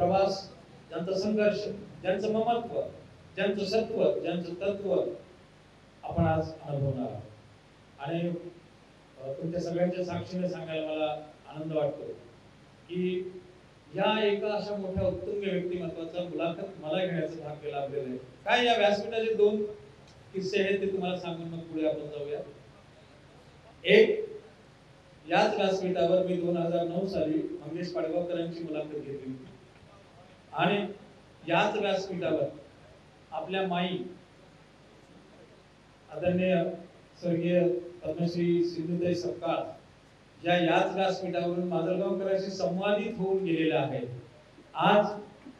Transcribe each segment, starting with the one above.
प्रवास, ज्यांचा संघर्ष, ज्यांचं ममत्व, ज्यांचं सत्व, ज्यांचं तत्व आपण आज अनुभवणार आहोत। आणि तुमच्या सगळ्यांच्या साक्षीने सांगायला मला आनंद वाटतो की या एका अशा मोठ्या उत्तुंग व्यक्तिमत्वाचा मुलाखत मला घेण्याचं भाग्य लाभलेलं आहे। काय या व्यासपीठाचे दोन किस्से आहेत ते तुम्हाला सांगून मग पुढे आपण जाऊया। एक, याच व्यासपीठावर मी 2009 साली मंगेश पाडगावकरांची मुलाखत घेतली होती आणि याच व्यासपीठावर आपल्या माई आदरणीय स्वर्गीय पद्मश्री सिंधुताई सपकाळ या याच व्यासपीठावरून माजलगावकरांशी संवादित होऊन गेलेल्या आहेत। आज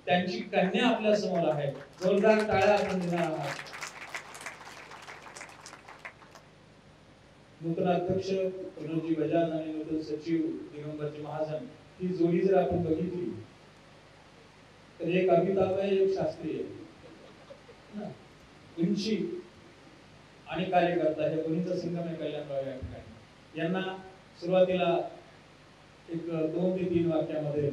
त्यांची कन्या आपल्या समोर आहे, जोरदार टाळ्या आपण देणार आहात। नूतन अध्यक्ष प्रणवजी बजाज आणि नूतन सचिव दिगंबरजी महाजन ही जोडी जर आपण बघितली तर एक अमिताभ आहे, एक शास्त्रीय आहे। उंची आणि कार्यकर्ता हे दोन्हीचा संगम आहे कल्याणराव या ठिकाणी। यांना सुरुवातीला एक 2 ते 3 वाक्यामध्ये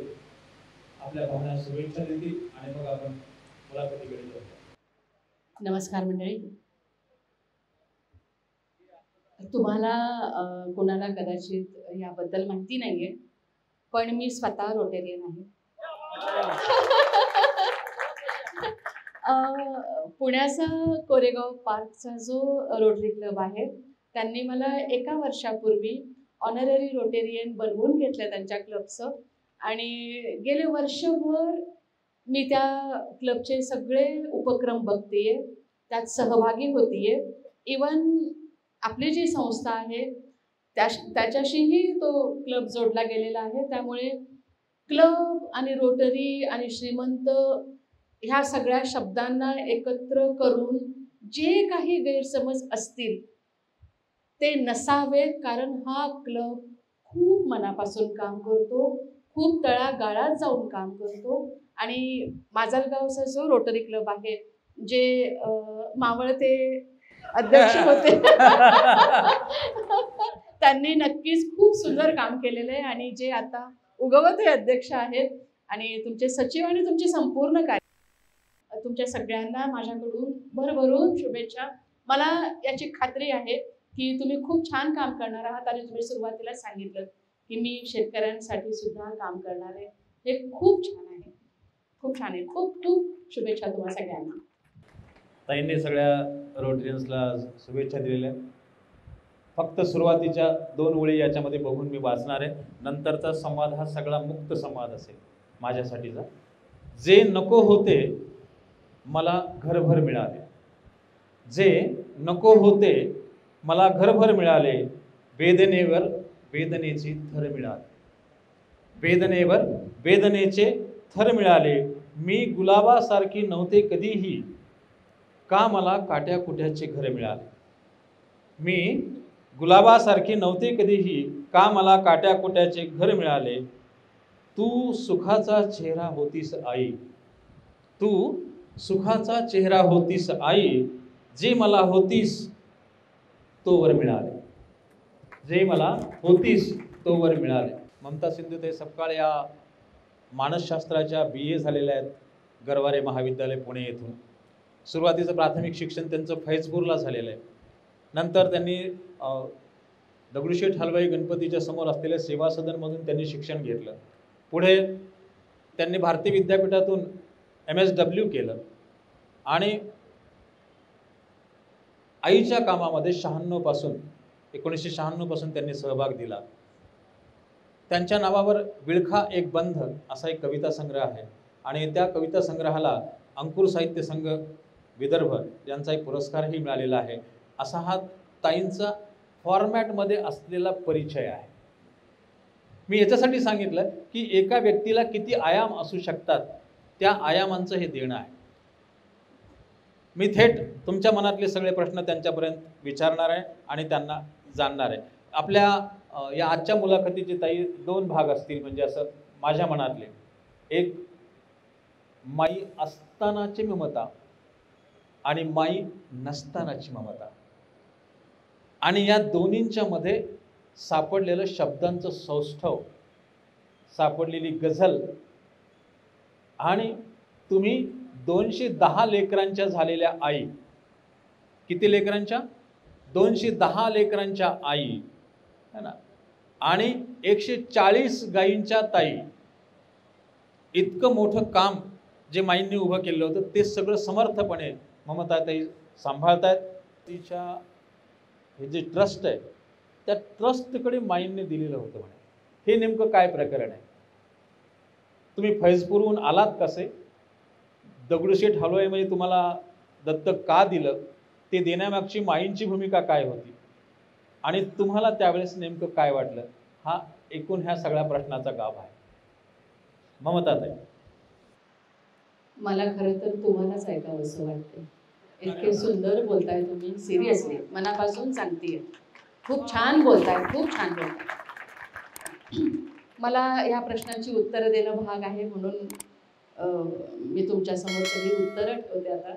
आपल्या भावना शुभेच्छा देतील आणि मग आपण मुलाखतीकडे जाऊ। नमस्कार मंडळी, तुम्हाला कोणाला कदाचित याबद्दल माहिती नाहीये, पण मी स्वतः रोटेरियन आहे। पुण्याचा कोरेगाव पार्कचा जो रोटरी क्लब आहे त्यांनी मला एका वर्षापूर्वी ऑनररी रोटेरियन बनवून घेतलं त्यांच्या क्लबचं आणि गेले वर्षभर मी त्या क्लबचे सगळे उपक्रम बघतेय, त्यात सहभागी होतीये। इवन आपली जी संस्था आहे त्याच्याशीही तो क्लब जोडला गेलेला आहे। त्यामुळे क्लब आणि रोटरी आणि श्रीमंत ह्या सगळ्या शब्दांना एकत्र करून जे काही गैरसमज असतील ते नसावेत, कारण हा क्लब खूप मनापासून काम करतो, खूप तळागाळात जाऊन काम करतो। आणि माजलगावचा जो रोटरी क्लब आहे, जे मावळते अध्यक्ष होते त्यांनी नक्कीच खूप सुंदर काम केलेलं आहे आणि जे आता उगवते अध्यक्ष आहेत आणि तुमचे सचिव आणि तुमचे संपूर्ण कार्य, तुमच्या सगळ्यांना माझ्याकडून भरभरून शुभेच्छा। मला याची खात्री आहे की तुम्ही खूप छान काम करणार आहात आणि तुम्ही सुरुवातीला सांगितलं की मी शेतकऱ्यांसाठी सुद्धा काम करणार आहे, हे खूप छान आहे, खूप छान आहे। खूप खूप शुभेच्छा तुम्हा सगळ्यांना। ताईंनी सगळ्या रोटरियन्सला शुभेच्छा दिलेल्या। फक्त सुरुवातीच्या 2 ओळी याच्यामध्ये बघून मी वाचणार आहे, नंतरचा संवाद हा सगळा मुक्त संवाद असेल माझ्यासाठीचा। जे नको होते मला घरभर मिळाले, जे नको होते मला घरभर मिळाले, वेदनेवर वेदनेचे थर मिळाले, वेदनेवर वेदनेचे थर मिळाले, मी गुलाबासारखी नव्हते कधीही, का मला काट्या कुट्याचे घर मिळाले, मी गुलाबासारखी नव्हते कधीही, का मला काट्या कुट्याचे घर मिळाले, तू सुखाचा चेहरा होतीस आई, तू सुखाचा चेहरा होतीस आई, जे मला होतीस तोवर मिळाले, जे मला होतीस तोवर मिळाले। ममता सिंधुताई सपकाळ या मानसशास्त्राच्या BA झालेल्या आहेत गरवारे महाविद्यालय पुणे येथून। सुरुवातीचं प्राथमिक शिक्षण त्यांचं फैजपूरला झालेलं आहे। नंतर त्यांनी दगडूशेठ हलवाई गणपतीच्या समोर असलेल्या सेवा सदनमधून त्यांनी शिक्षण घेतलं। पुढे त्यांनी भारतीय विद्यापीठातून MSW केलं आणि आईच्या कामामध्ये 1996 पासून त्यांनी सहभाग दिला। त्यांच्या नावावर विळखा एक बंध असा एक कविता संग्रह आहे आणि त्या कविता संग्रहाला अंकुर साहित्य संघ विदर्भ यांचा एक पुरस्कारही मिळालेला आहे। असा हा ताईंचा फॉर्मॅटमध्ये असलेला परिचय आहे। मी याच्यासाठी सांगितलं की एका व्यक्तीला किती आयाम असू शकतात, त्या आयामांचं हे देणं आहे। मी थेट तुमच्या मनातले सगळे प्रश्न त्यांच्यापर्यंत विचारणार आहे आणि त्यांना जाणणार आहे। आपल्या या आजच्या मुलाखतीचे ताई 2 भाग असतील, म्हणजे असं माझ्या मनातले, एक माई असतानाची ममता आणि माई नसतानाची ममता, आणि या दोन्हींच्या मध्ये सापडलेलं शब्दांचं सौष्ठव, सापडलेली गझल, आणि तुम्ही 210 लेकरांच्या झालेल्या आई, किती लेकरांच्या? 210 लेकरांच्या आई है ना, आणि 140 गायींच्या ताई. इतकं मोठं काम जे माईंनी उभं केलं होतं ते सगळं समर्थपणे ममताताई सांभाळतायत. तिच्या हे जे ट्रस्ट आहे त्या ट्रस्टकडे माईंनी दिलेलं होतं म्हणे. हे नेमकं काय प्रकरण आहे? तुम्ही फैजपूरहून आलात कसे? दगडूशेठ हलवाई म्हणजे तुम्हाला दत्तक का दिलं, ते देण्यामागची माईंची भूमिका काय होती, आणि तुम्हाला त्यावेळेस नेमकं काय वाटलं, हा एकूण ह्या सगळ्या प्रश्नाचा गाभ आहे. ममताताई, मला खरं तर तुम्हालाच ऐकावं असं वाटतं. इतके सुंदर बोलताय तुम्ही, सिरियसली मनापासून सांगतेय. खूप छान बोलताय, खूप छान बोलताय. मला या प्रश्नाची उत्तरं देणं भाग आहे, म्हणून मी तुमच्यासमोर सगळी उत्तरं ठेवते आता.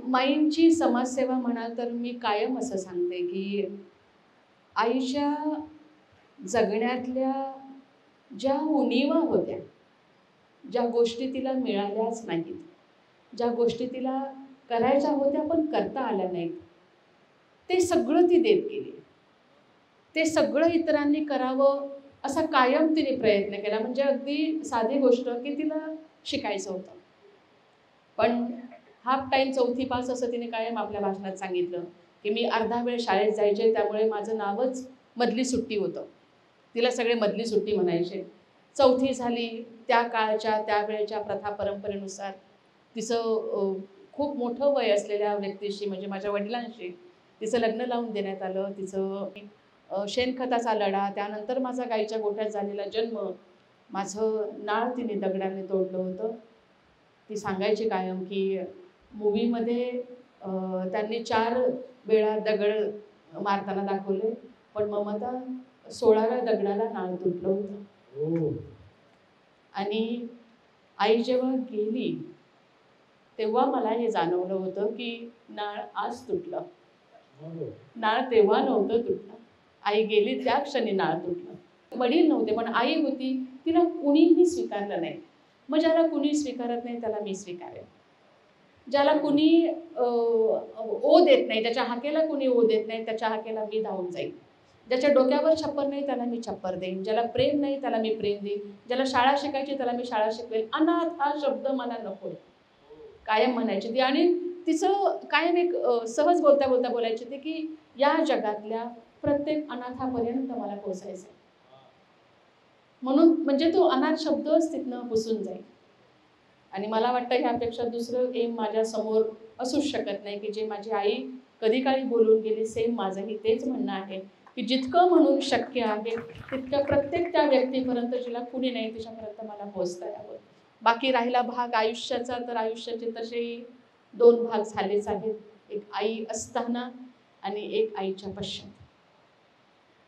माईंची समाजसेवा म्हणाल तर मी कायम असं सांगते की आईच्या जगण्यातल्या ज्या उणिवा होत्या, ज्या गोष्टी तिला मिळाल्याच नाहीत, ज्या गोष्टी तिला करायच्या होत्या पण करता आल्या नाहीत, ते सगळं ती देत गेली. ते सगळं इतरांनी करावं असा कायम तिने प्रयत्न केला. म्हणजे अगदी साधी गोष्ट की तिला शिकायचं होतं, पण हाफ टाईम 4थी पास असं तिने कायम आपल्या भाषणात सांगितलं की मी अर्धा वेळ शाळेत जायचे, त्यामुळे माझं नावच मधली सुट्टी होतं. तिला सगळे मधली सुट्टी म्हणायचे. 4थी झाली, त्या काळच्या त्यावेळेच्या प्रथा परंपरेनुसार तिचं खूप मोठं वय असलेल्या व्यक्तीशी म्हणजे माझ्या वडिलांशी तिचं लग्न लावून देण्यात आलं. तिचं शेणखताचा लढा, त्यानंतर माझा गाईच्या गोठ्यात झालेला जन्म, माझं नाळ तिने दगडाने तोडलं होतं. ती सांगायची कायम की मूवीमध्ये त्यांनी 4 वेळा दगड मारताना दाखवले, पण ममता 16व्या दगडाला नाळ तुटलं होतं. आणि आई जेव्हा गेली तेव्हा मला हे जाणवलं होतं की नाळ आज तुटलं, नाळ तेव्हा नव्हतं तुटलं. आई गेली त्या क्षणी नाळ तुटलं. वडील नव्हते पण आई होती, तिला कुणीही स्वीकारलं नाही. मग ज्याला कुणी स्वीकारत नाही त्याला मी स्वीकारेन. ज्याला कुणी ओ देत नाही, त्याच्या हाकेला कुणी ओ देत नाही, त्याच्या हाकेला मी धावून जाईल. ज्याच्या डोक्यावर छप्पर नाही त्याला मी छप्पर देईन. ज्याला प्रेम नाही त्याला मी प्रेम देईन. ज्याला शाळा शिकायची त्याला मी शाळा शिकवेल. अनाथ हा शब्द मला नकोय, कायम म्हणायची ती. आणि तिचं कायम एक सहज बोलता बोलता बोलायची ती की या जगातल्या प्रत्येक अनाथापर्यंत मला पोहोचायचं, म्हणून म्हणजे तो अनाथ शब्दच तिथनं पुसून जाईल. आणि मला वाटतं ह्यापेक्षा दुसरं एम माझ्या समोर असूच शकत नाही की जे माझी आई कधी काळी बोलून गेली. सेम माझंही तेच म्हणणं आहे की जितकं म्हणून शक्य आहे तितकं प्रत्येक त्या व्यक्तीपर्यंत जिला कुणी नाही तिच्यापर्यंत मला पोहोचता यावं. बाकी राहिला भाग आयुष्याचा, तर आयुष्याचे तसेही 2 भाग झालेच आहेत, एक आई असताना आणि एक आईच्या पश्चात.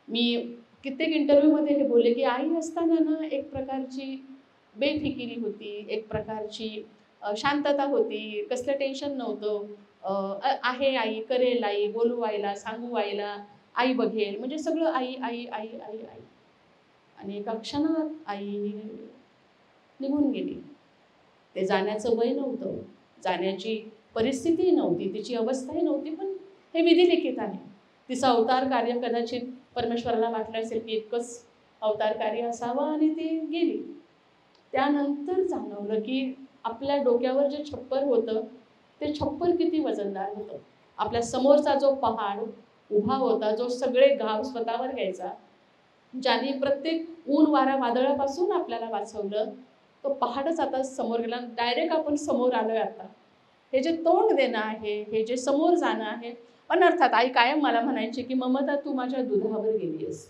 मी कित्येक इंटरव्ह्यूमध्ये हे बोलले की आई असताना ना एक प्रकारची बेफिकिरी होती, एक प्रकारची शांतता होती, कसलं टेन्शन नव्हतं. आहे आई, करेल आई, बोलू आईला, सांगू आईला, आई बघेल, म्हणजे सगळं आई आई आई आई आई. आणि एका क्षणात आई निघून गेली. ते जाण्याचं वय नव्हतं, जाण्याची परिस्थितीही नव्हती, तिची अवस्थाही नव्हती, पण हे विधिलिखित आहे. तिचं अवतार कार्य कदाचित परमेश्वराला वाटलं असेल की इतकंच अवतार कार्य असावं, आणि ती गेली. त्यानंतर जाणवलं की आपल्या डोक्यावर जे छप्पर होतं ते छप्पर किती वजनदार होतं. आपल्या समोरचा जो पहाड उभा होता, जो सगळे घाव स्वतःवर घ्यायचा, ज्याने प्रत्येक ऊन वारा वादळापासून आपल्याला वाचवलं, तो पहाडच आता समोर गेला. डायरेक्ट आपण समोर आलोय आता. हे जे तोंड देणं आहे, हे जे समोर जाणं आहे. अनर्थात आई कायम मला म्हणायची की ममता तू माझ्या दुधावर गेलीस,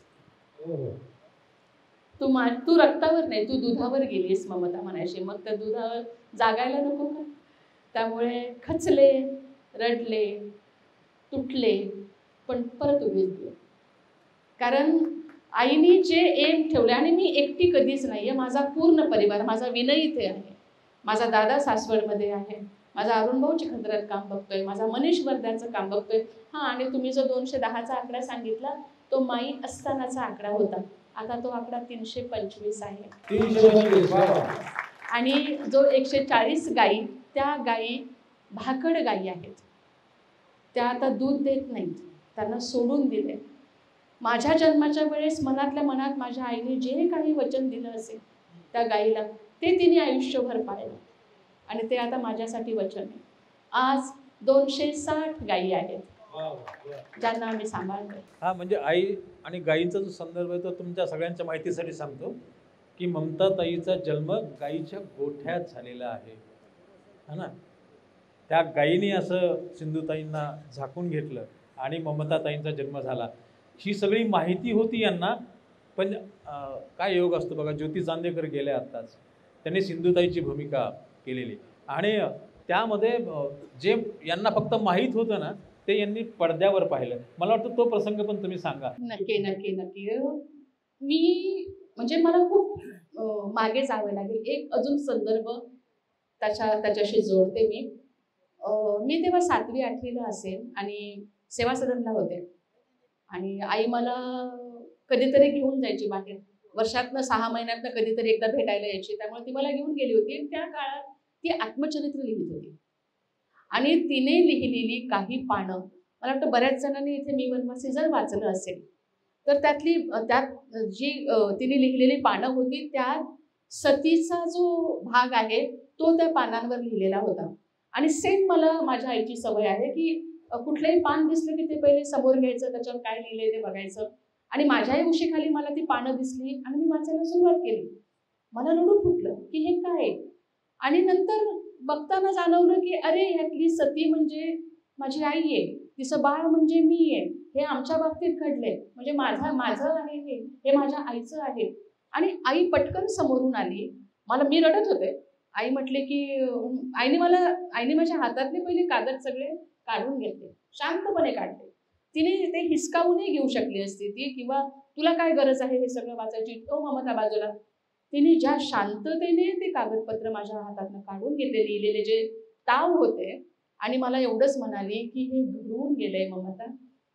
तू रक्तावर नाही, तू दुधावर गेलीस ममता म्हणायची. मग त्या दुधावर जागायला नको का? त्यामुळे खचले, रडले, तुटले, पण परत उभे झाले. कारण आईनी जे एम ठेवले, आणि मी एकटी कधीच नाही आहे, माझा पूर्ण परिवार, माझा विनय इथे आहे, माझा दादा सासवडमध्ये आहे, माझा अरुणभाऊ चिखलदऱ्यात काम बघतोय, माझा मनीष वर्ध्याचं काम बघतोय. हां, आणि तुम्ही जो 210चा आकडा सांगितला तो माई असतानाचा आकडा होता, आता तो आकडा 325 आहे. 325. आणि जो 140 गायी, त्या गायी भाकड गायी आहेत. त्या आता दूध देत नाहीत, त्यांना सोडून दिले. माझ्या जन्माच्या वेळेस मनातल्या मनात माझ्या आईने जे काही वचन दिलं असेल त्या गाईला, ते तिने आयुष्यभर पाळलं आणि ते आता माझ्यासाठी वचन आहे. आज 260 गायी आहेत ज्यांना आम्ही सांभाळतो. हा, म्हणजे आई आणि गायींचा जो संदर्भ आहे तो तुमच्या सगळ्यांच्या माहितीसाठी सांगतो की ममता ताईचा जन्म गायीच्या गोठ्यात झालेला आहे, है ना. त्या गायीने असं सिंधुताईंना झाकून घेतलं आणि ममता ताईंचा जन्म झाला. ही सगळी माहिती होती यांना, पण काय योग असतो बघा. ज्योती चांदेकर गेल्या आत्ताच, त्यांनी सिंधुताईची भूमिका केलेली आणि त्यामध्ये जे यांना फक्त माहीत होतं ना ते यांनी पडद्यावर पाहिलं. मला वाटतं तो प्रसंग पण तुम्ही सांगा. नक्की नक्की नक्की. मी म्हणजे मला खूप मागे जावं लागेल. एक अजून संदर्भ त्याच्याशी जोडते मी. मी तेव्हा 7वी 8वीला असेल आणि सेवा सदनला होते आणि आई मला कधीतरी घेऊन जायची बाहेर. वर्षातनं 6 महिन्यातनं कधीतरी एकदा भेटायला यायची. त्यामुळे ती मला घेऊन गेली होती आणि त्या काळात ती आत्मचरित्र लिहित होती आणि तिने लिहिलेली काही पानं, मला वाटतं बऱ्याच जणांनी इथे मी वनवासी जर वाचलं असेल तर त्यात जी तिने लिहिलेली पानं होती त्यात सतीचा जो भाग आहे तो त्या पानांवर लिहिलेला होता. आणि सेम मला माझ्या आईची सवय आहे की कुठलंही पान दिसलं की ते पहिले समोर घ्यायचं, त्याच्यावर काय लिहिलंय ते बघायचं. आणि माझ्याही उशीखाली मला ती पानं दिसली आणि मी वाचायला सुरुवात केली. मला रडू फुटलं की हे काय. आणि नंतर बघताना जाणवलं की अरे ह्यातली सती म्हणजे माझी आई आहे, तिचं बाळ म्हणजे मी आहे. हे आमच्या बाबतीत घडलंय, म्हणजे माझं आहे हे माझ्या आईचं आहे. आणि आई पटकन समोरून आली. मी रडत होते. आई म्हटले की आईने माझ्या हातातले पहिले कागद सगळे काढून घेतले, शांतपणे काढले. तिने ते हिसकावूनही घेऊ शकली असती ती, किंवा तुला काय गरज आहे हे सगळं वाचायची, तो ममता बाजूला. तिने ज्या शांततेने ते कागदपत्र माझ्या हातातनं काढून घेतले, लिहिलेले जे ताव होते, आणि मला एवढंच म्हणाली की हे घडून गेलंय ममता,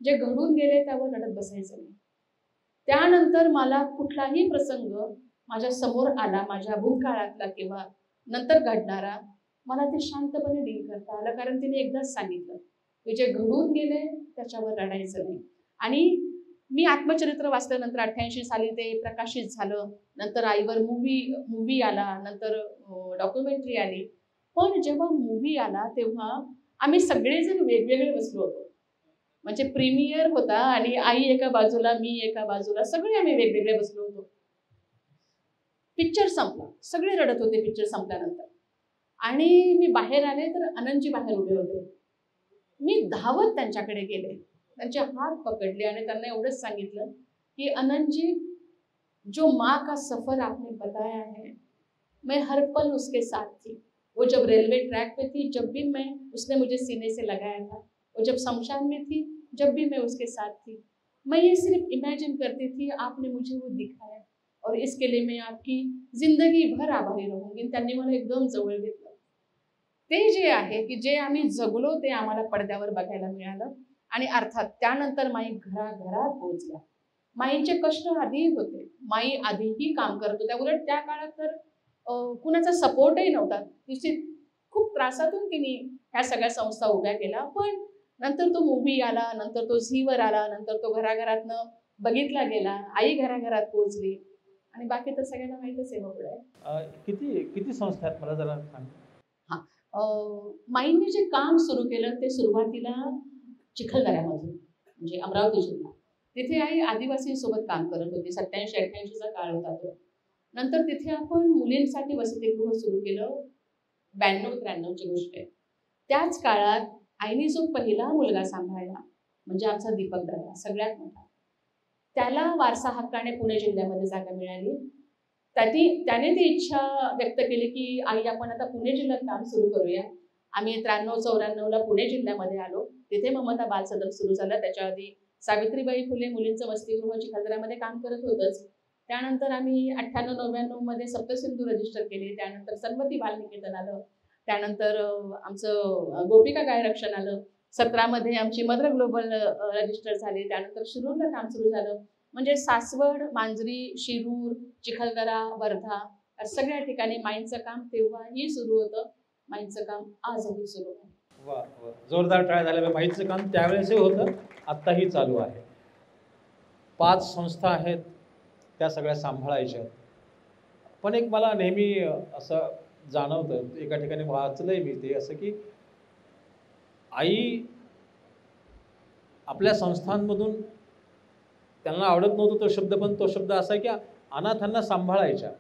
जे घडून गेले त्यावर रडत बसायचं नाही. त्यानंतर मला कुठलाही प्रसंग माझ्या समोर आला, माझ्या भूतकाळातला किंवा नंतर घडणारा, मला ते शांतपणे डील करता आलं. कारण तिने एकदाच सांगितलं की जे घडून गेले त्याच्यावर रडायचं नाही. आणि मी आत्मचरित्र वाचल्यानंतर 88 साली ते प्रकाशित झालं. नंतर आईवर मूवी आला, नंतर डॉक्युमेंटरी आली. पण जेव्हा मूवी आला तेव्हा आम्ही सगळेजण वेगवेगळे बसलो होतो. म्हणजे प्रीमियर होता आणि आई एका बाजूला, मी एका बाजूला, सगळे आम्ही वेगवेगळे बसलो होतो. पिक्चर संपला, सगळे रडत होते पिक्चर संपल्यानंतर. आणि मी बाहेर आले तर आनंदजी बाहेर उभे होते. मी धावत त्यांच्याकडे गेले, त्यांचे हात पकडले आणि त्यांना एवढंच सांगितलं की आनंदजी, जो माँ का सफर आपने बताया है, मैं हर पल उसके साथ थी. वो जब रेलवे ट्रैक पे थी, जब भी मैं उसने मुझे सीने से लगाया था. वो जब शमशान में थी, जब भी मैं उसके साथ थी. मैं ये सिर्फ इमेजिन करती थी, आपने मुझे वो दिखाया और इसके लिए मैं आपकी जिंदगी भर आभारी रहूंगी. त्यांनी मला एकदम जवळ घेतलं. ते जे आहे की जे आम्ही जगलो ते आम्हाला पडद्यावर बघायला मिळालं. आणि अर्थात त्यानंतर माई घराघरात पोहोचल्या. माईंचे कष्ट आधीही होते, माई आधीही काम करत होत्या. उलट त्या काळात तर कुणाचा सपोर्टही नव्हता. तिची खूप त्रासातून तिने ह्या सगळ्या संस्था उभ्या केल्या. पण नंतर तो मूवी आला, नंतर तो झीवर आला, नंतर तो घराघरातनं बघितला गेला, आई घराघरात पोहोचली आणि बाकी तर सगळ्यांना माहितच आहे पुढे. किती संस्था आहेत मला जरा सांग. माईंनी जे काम सुरू केलं ते सुरुवातीला चिखलदऱ्यामध्ये, म्हणजे अमरावती जिल्हा, तिथे आई आदिवासींसोबत काम करत होती. 87-88चा काळ होता तो. नंतर तिथे आपण मुलींसाठी वसतिगृह सुरू केलं. 92-93ची गोष्ट आहे. त्याच काळात आईने जो पहिला मुलगा सांभाळला, म्हणजे आमचा दीपक दादा, सगळ्यात मोठा, त्याला वारसा हक्काने पुणे जिल्ह्यामध्ये जागा मिळाली. त्याने ती इच्छा व्यक्त केली की आई, आपण आता पुणे जिल्ह्यात काम सुरू करूया. आम्ही 93-94ला पुणे जिल्ह्यामध्ये आलो. तिथे ममता बाल सदन सुरू झालं. त्याच्या आधी सावित्रीबाई फुले मुलींचं वसतिगृह चिखलदऱ्यामध्ये काम करत होतंच. त्यानंतर आम्ही 98-99 मध्ये सप्तसिंधू रजिस्टर केले. त्यानंतर सन्मती बालनिकेतन आलं. त्यानंतर आमचं गोपिका गाय रक्षण आलं. 17 मध्ये आमची मदर ग्लोबल रजिस्टर झाली. त्यानंतर शिरूरला काम सुरू झालं. म्हणजे सासवड, मांजरी, शिरूर, चिखलदरा, वर्धा सगळ्या ठिकाणी माईंचं काम तेव्हाही सुरू होतं, माईंचं काम आजही सुरू आहे. वा वा, जोरदार टाळ्या झाल्या. माईचं काम त्यावेळेसही होतं, आत्ताही चालू आहे. 5 संस्था आहेत, त्या सगळ्या सांभाळायच्या. पण एक मला नेहमी असं जाणवतं, एका ठिकाणी वाचलंय मी ते असं, की आई आपल्या संस्थांमधून, त्यांना आवडत नव्हता तो शब्द, पण तो शब्द असा आहे की अनाथांना सांभाळायच्या.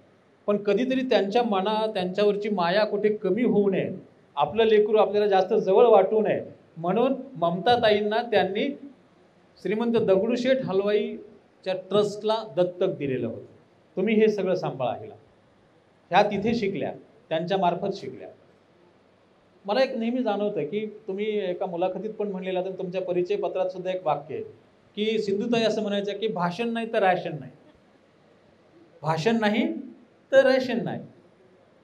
पण कधीतरी त्यांच्या मनात त्यांच्यावरची माया कुठे कमी होऊ नये, आपलं लेकरू आपल्याला जास्त जवळ वाटू नये, म्हणून ममताताईंना त्यांनी श्रीमंत दगडूशेठ हलवाईच्या ट्रस्टला दत्तक दिलेलं होतं. तुम्ही हे सगळं सांभाळा. ह्या तिथे शिकल्या, त्यांच्या मार्फत शिकल्या. मला एक नेहमी जाणवतं की तुम्ही एका मुलाखतीत पण म्हणलेलं, तर तुमच्या परिचय पत्रात सुद्धा एक वाक्य आहे की सिंधुताई असं म्हणायचं की भाषण नाही तर रॅशन नाही, भाषण नाही तर रॅशन नाही.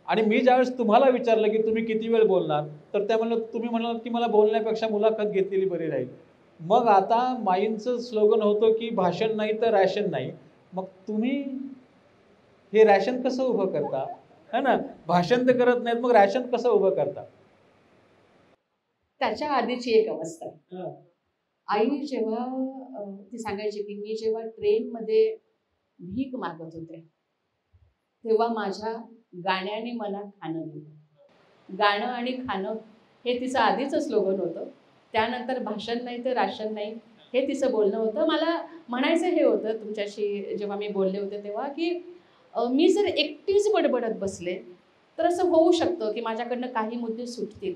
आणि मी ज्यावेळेस तुम्हाला विचारलं की तुम्ही किती वेळ बोलणार, तर त्या म्हणलं, तुम्ही म्हणालात की मला बोलण्यापेक्षा मुलाखत घेतलेली बरी राहील. मग आता माईंचं स्लोगन होतं की भाषण नाही तर रॅशन नाही. मग तुम्ही हे रॅशन कसं उभं करता, है ना? भाषण तर करत नाहीत, मग रॅशन कसं उभं करता? त्याच्या आधीची एक अवस्था आहे. आई जेव्हा ती सांगायची की मी जेव्हा ट्रेनमध्ये भीक मागत होते, तेव्हा माझ्या गाण्याने मला खाणं दिलं. गाणं आणि खाणं हे तिचं आधीचं स्लोगन होतं. त्यानंतर भाषण नाही तर राशन नाही हे तिचं बोलणं होतं. मला म्हणायचं हे होतं तुमच्याशी जेव्हा मी बोलले होते तेव्हा, की मी जर एकटीच बडबडत बसले तर असं होऊ शकतं की माझ्याकडनं काही मुद्दे सुटतील.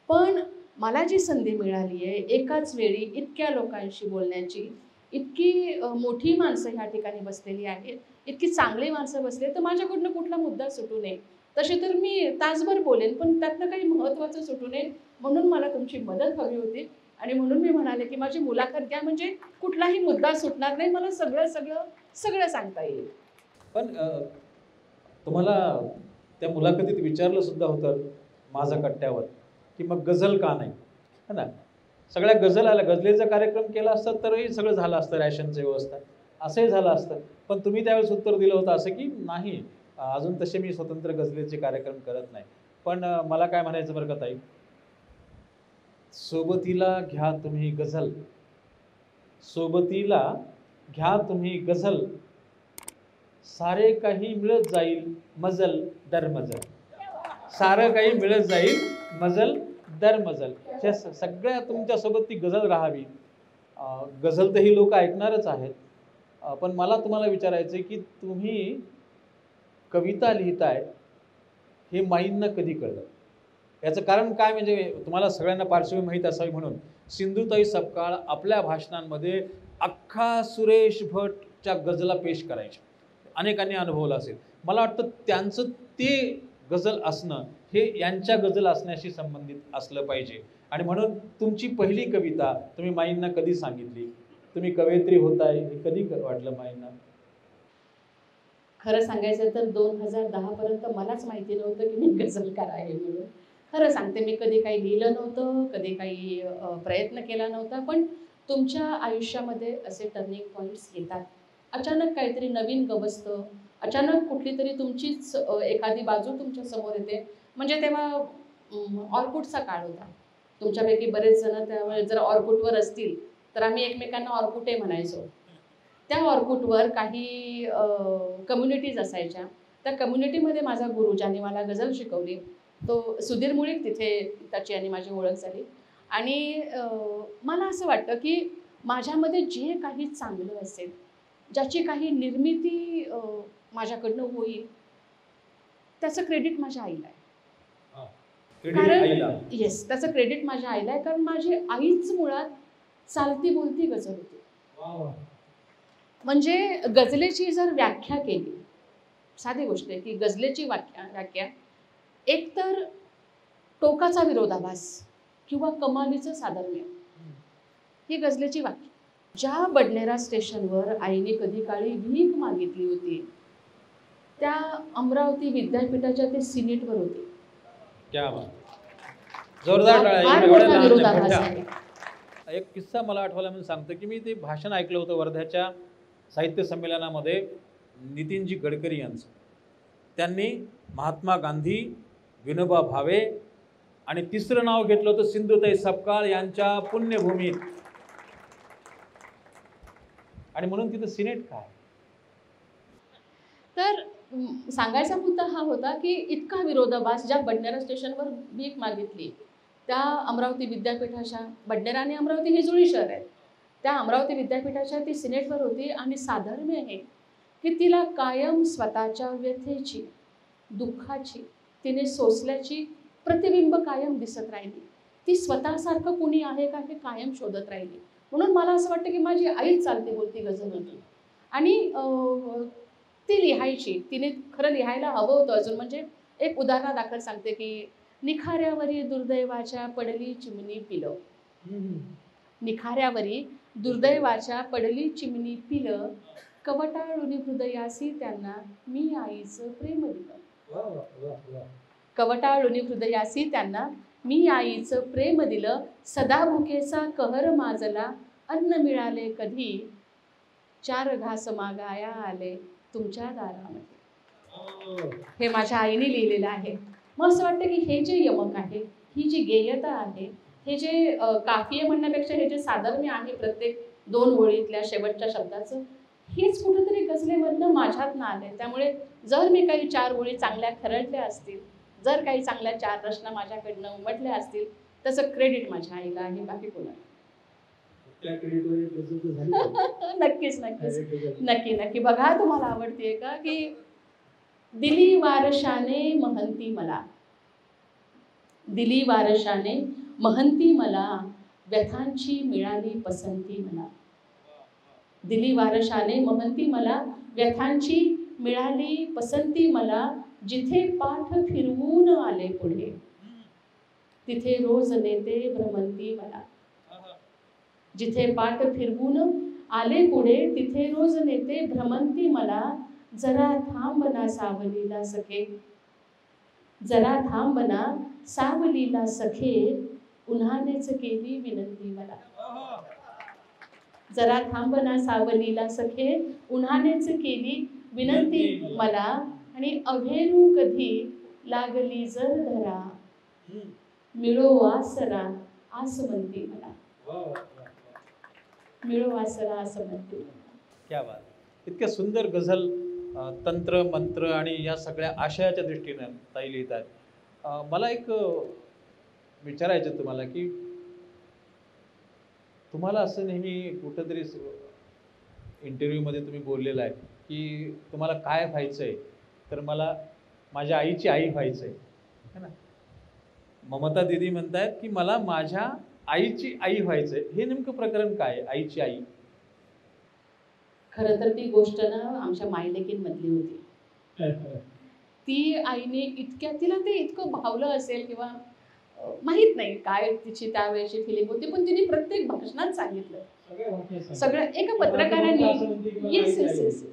पण मला जी संधी मिळाली आहे एकाच वेळी इतक्या लोकांशी बोलण्याची, इतकी मोठी माणसं ह्या ठिकाणी बसलेली आहेत, इतकी चांगली माणसं बसली, तर माझ्याकडनं कुठला मुद्दा सुटू नये. तसे तर मी तासभर बोलेन, पण त्यातनं काही महत्त्वाचं सुटू नये म्हणून मला तुमची मदत हवी होती. आणि म्हणून मी म्हणाले की माझी मुलाखत घ्या, म्हणजे कुठलाही मुद्दा सुटणार नाही, मला सगळं सगळं सगळं सांगता येईल. पण तुम्हाला त्या मुलाखतीत विचारलं सुद्धा होतं माझा कट्ट्यावर की मग गझल का नाही, है ना? सगळ्या गझल आल्या, गझलेचा कार्यक्रम केला असता तरही सगळं झालं असतं, रॅशनची व्यवस्था असंही झालं असतं. पण तुम्ही त्यावेळेस उत्तर दिलं होतं असं की नाही, अजून तसे मी स्वतंत्र गझलेचे कार्यक्रम करत नाही. पण मला काय म्हणायचं बरं का ताई, सोबतीला घ्या तुम्ही गझल, सोबतीला घ्या तुम्ही गझल, सारे काही मिळत जाईल मजल दर मजल, सारं काही मिळत जाईल मजल दर मजल. सगळ्या तुमच्यासोबत ती गझल राहावी. गझल तर ही लोक ऐकणारच आहेत. पण मला तुम्हाला विचारायचं आहे की तुम्ही कविता लिहिताय हे माईंना कधी कळलं? याचं कारण काय, म्हणजे तुम्हाला सगळ्यांना पार्श्वभूमी माहीत असावी म्हणून. सिंधुताई सपकाळ आपल्या भाषणांमध्ये अख्खा सुरेश भटच्या गझला पेश करायच्या, अनेकांनी अनुभवलं असेल. मला वाटतं त्यांचं ते गझल असणं हे यांच्या गझल असण्याशी संबंधित असलं पाहिजे. आणि म्हणून तुमची पहिली कविता तुम्ही माईंना कधी सांगितली? तुम्ही कवयित्री होताय हे कधी वाटलं माईंना? खरं सांगायचं तर 2010 पर्यंत मलाच माहिती नव्हतं की मी गझलकार आहे म्हणून. खरं सांगते, मी कधी काही लिहिलं नव्हतं, कधी काही प्रयत्न केला नव्हता. पण तुमच्या आयुष्यामध्ये असे टर्निंग पॉईंट्स येतात. अचानक काहीतरी नवीन गवसतं, अचानक कुठली तरी तुमचीच एखादी बाजू तुमच्या समोर येते. म्हणजे तेव्हा ऑर्कुटचा काळ होता. तुमच्यापैकी बरेच जण त्यामुळे जर ऑर्कुटवर असतील तर आम्ही एकमेकांना ऑर्कुटे म्हणायचो. त्या ऑर्कुटवर काही कम्युनिटीज असायच्या. त्या कम्युनिटीमध्ये माझा गुरु ज्याने मला गझल शिकवली तो सुधीर मुळीक, तिथे त्याची आणि माझी ओळख झाली. आणि मला असं वाटतं की माझ्यामध्ये जे काही चांगलं असेल, ज्याची काही निर्मिती माझ्याकडनं होईल, त्याचं क्रेडिट माझ्या आईला आहे. कारण येस, त्याचं क्रेडिट माझ्या आईला आहे, कारण माझी आईच मुळात चालती बोलती गझल होती. म्हणजे गझलेची जर व्याख्या केली, साधी गोष्ट आहे की गझलेची व्याख्या एकतर टोकाचा विरोधाभास किंवा कमालीचं साधर्म्य, ही गझलेची व्याख्या. ज्या बडनेरा स्टेशनवर आईने कधी काळी भीक मागितली होती, त्या अमरावती विद्यापीठाच्या ते सिनेटवर होते. क्या बात, जोरदार फार मोठा विरोधाभास आहे. एक किस्सा मला आठवला म्हणून सांगतो की मी ते भाषण ऐकलं होतं वर्ध्याच्या साहित्य संमेलनामध्ये नितीनजी गडकरी यांचं. त्यांनी महात्मा गांधी, विनोबा भावे आणि तिसरं नाव घेतलं होतं सिंधुताई सपकाळ यांच्या पुण्यभूमीत. आणि म्हणून तिथं सिनेट काय. तर सांगायचा मुद्दा हा होता की इतका विरोधाभास, ज्या बडनेरा स्टेशनवर भीक मागितली त्या अमरावती विद्यापीठाच्या, बडनेरा आणि अमरावती ही जुळी शहर आहेत, त्या अमरावती विद्यापीठाच्या ती सिनेटवर होती. आणि साधर्म्य आहे की तिला कायम स्वतःच्या व्यथेची, दुःखाची, तिने सोसल्याची प्रतिबिंब कायम दिसत राहिली. ती स्वतःसारखं कुणी आहे का हे कायम शोधत राहिली. म्हणून मला असं वाटतं की माझी आईच चालती बोलती गझल होती. आणि ती लिहायची, तिने खरं लिहायला हवं होतं अजून. म्हणजे एक उदाहरणादाखल सांगते की निखाऱ्यावरी दुर्दैवाच्या पडली चिमणी पिलं, निखाऱ्यावरी दुर्दैवाच्या पडली चिमणी पिलं, कवटाळूनी हृदयासी त्यांना मी आईचं प्रेम दिलं, कवटाळूनी हृदयासी त्यांना मी आईचं प्रेम दिलं, सदा भुकेचा कहर माजला, अन्न मिळाले कधी, 4 घास मागाया आले तुमच्या दारामध्ये. हे माझ्या आईने लिहिलेलं आहे. मग असं वाटतं की हे जे यमक आहे, ही जी गेयता आहे, हे जे काफिये म्हणण्यापेक्षा हे जे साधर्म्य आहे प्रत्येक 2 ओळीतल्या शेवटच्या शब्दाचं, हेच कुठंतरी गझलेमधनं माझ्यातनं आलंय. त्यामुळे जर मी काही 4 ओळी चांगल्या खरडल्या असतील, जर काही चांगल्या 4 रचना माझ्याकडनं उमटल्या असतील, त्याचं क्रेडिट माझ्या आईला आहे, बाकी कोणाला. नक्कीच नक्कीच नक्की नक्की. बघा तुम्हाला आवडतीये का की दिली वारशाने महंती मला, दिली वारशाने महंती मला, व्यथांची मिळाली पसंती मला, दिली वारशाने महंती मला, व्यथांची मिळाली पसंती मला, जिथे पाठ फिरवून आले पुढे तिथे रोज नेते भ्रमंती मला, जिथे पाठ फिरवून आले पुढे तिथे रोज नेते भ्रमंती मला, जरा थांबना सावलीला सखे, जरा थांबना सावलीला सखे, उन्हानेच केली विनंती मला, जरा थांबना सावलीला सखे, उन्हानेच केली विनंती मला, आणि अभेरू कधी लागली जर धरा, मिळो आसरा आस म्हणती मला, मिळो आसरा असं म्हणते. क्या बात. इतक्या सुंदर गझल, तंत्र मंत्र आणि या सगळ्या आशयाच्या दृष्टीनं ताई लिहितात. मला एक विचारायचं तुम्हाला की तुम्हाला असं नेहमी कुठंतरी इंटरव्ह्यूमध्ये तुम्ही बोललेलं आहे की तुम्हाला काय व्हायचं आहे, तर मला माझ्या आईची आई व्हायचं आहे ना. ममता दीदी म्हणतायत की मला माझ्या आईची आई व्हायचंय. हे नेमकं प्रकरण काय आहे आईची आई? खरं तर ती गोष्ट ना आमच्या मायलेकींमधली होती. ती आईने इतक्या, तिला ते इतकं भावलं असेल किंवा माहित नाही काय तिची त्यावेळेची फिलिंग होती, पण तिने प्रत्येक भाषणात सांगितलं सगळं. एका पत्रकाराने येस येस येस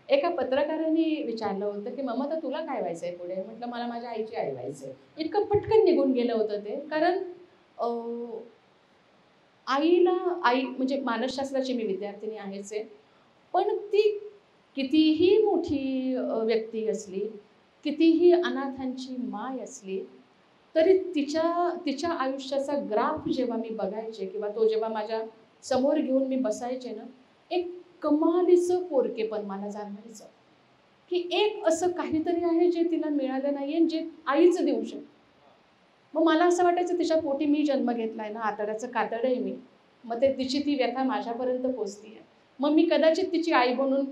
एका पत्रकाराने विचारलं होतं की ममता तुला काय व्हायचंय पुढे. म्हटलं मला माझ्या आईची आई व्हायचंय. इतकं पटकन निघून गेलं होतं ते. कारण आईला, आई म्हणजे मानसशास्त्राची मी विद्यार्थिनी आहेच आहे, पण ती कितीही मोठी व्यक्ती असली, कितीही अनाथांची माय असली, तरी तिच्या आयुष्याचा ग्राफ जेव्हा मी बघायचे किंवा तो जेव्हा माझ्या समोर घेऊन मी बसायचे ना, एक कमालीचं पोरकेपण मला जाणवायचं की एक असं काहीतरी आहे जे तिला मिळालं नाहीये, जे आईच देऊ शकते. मग मला असं वाटायचं तिच्या पोटी मी जन्म घेतलाय ना, आतड्याचं कातड आहे मी, मग ते तिची ती व्यथा माझ्यापर्यंत पोचती आहे. मग मी कदाचित तिची आई बनून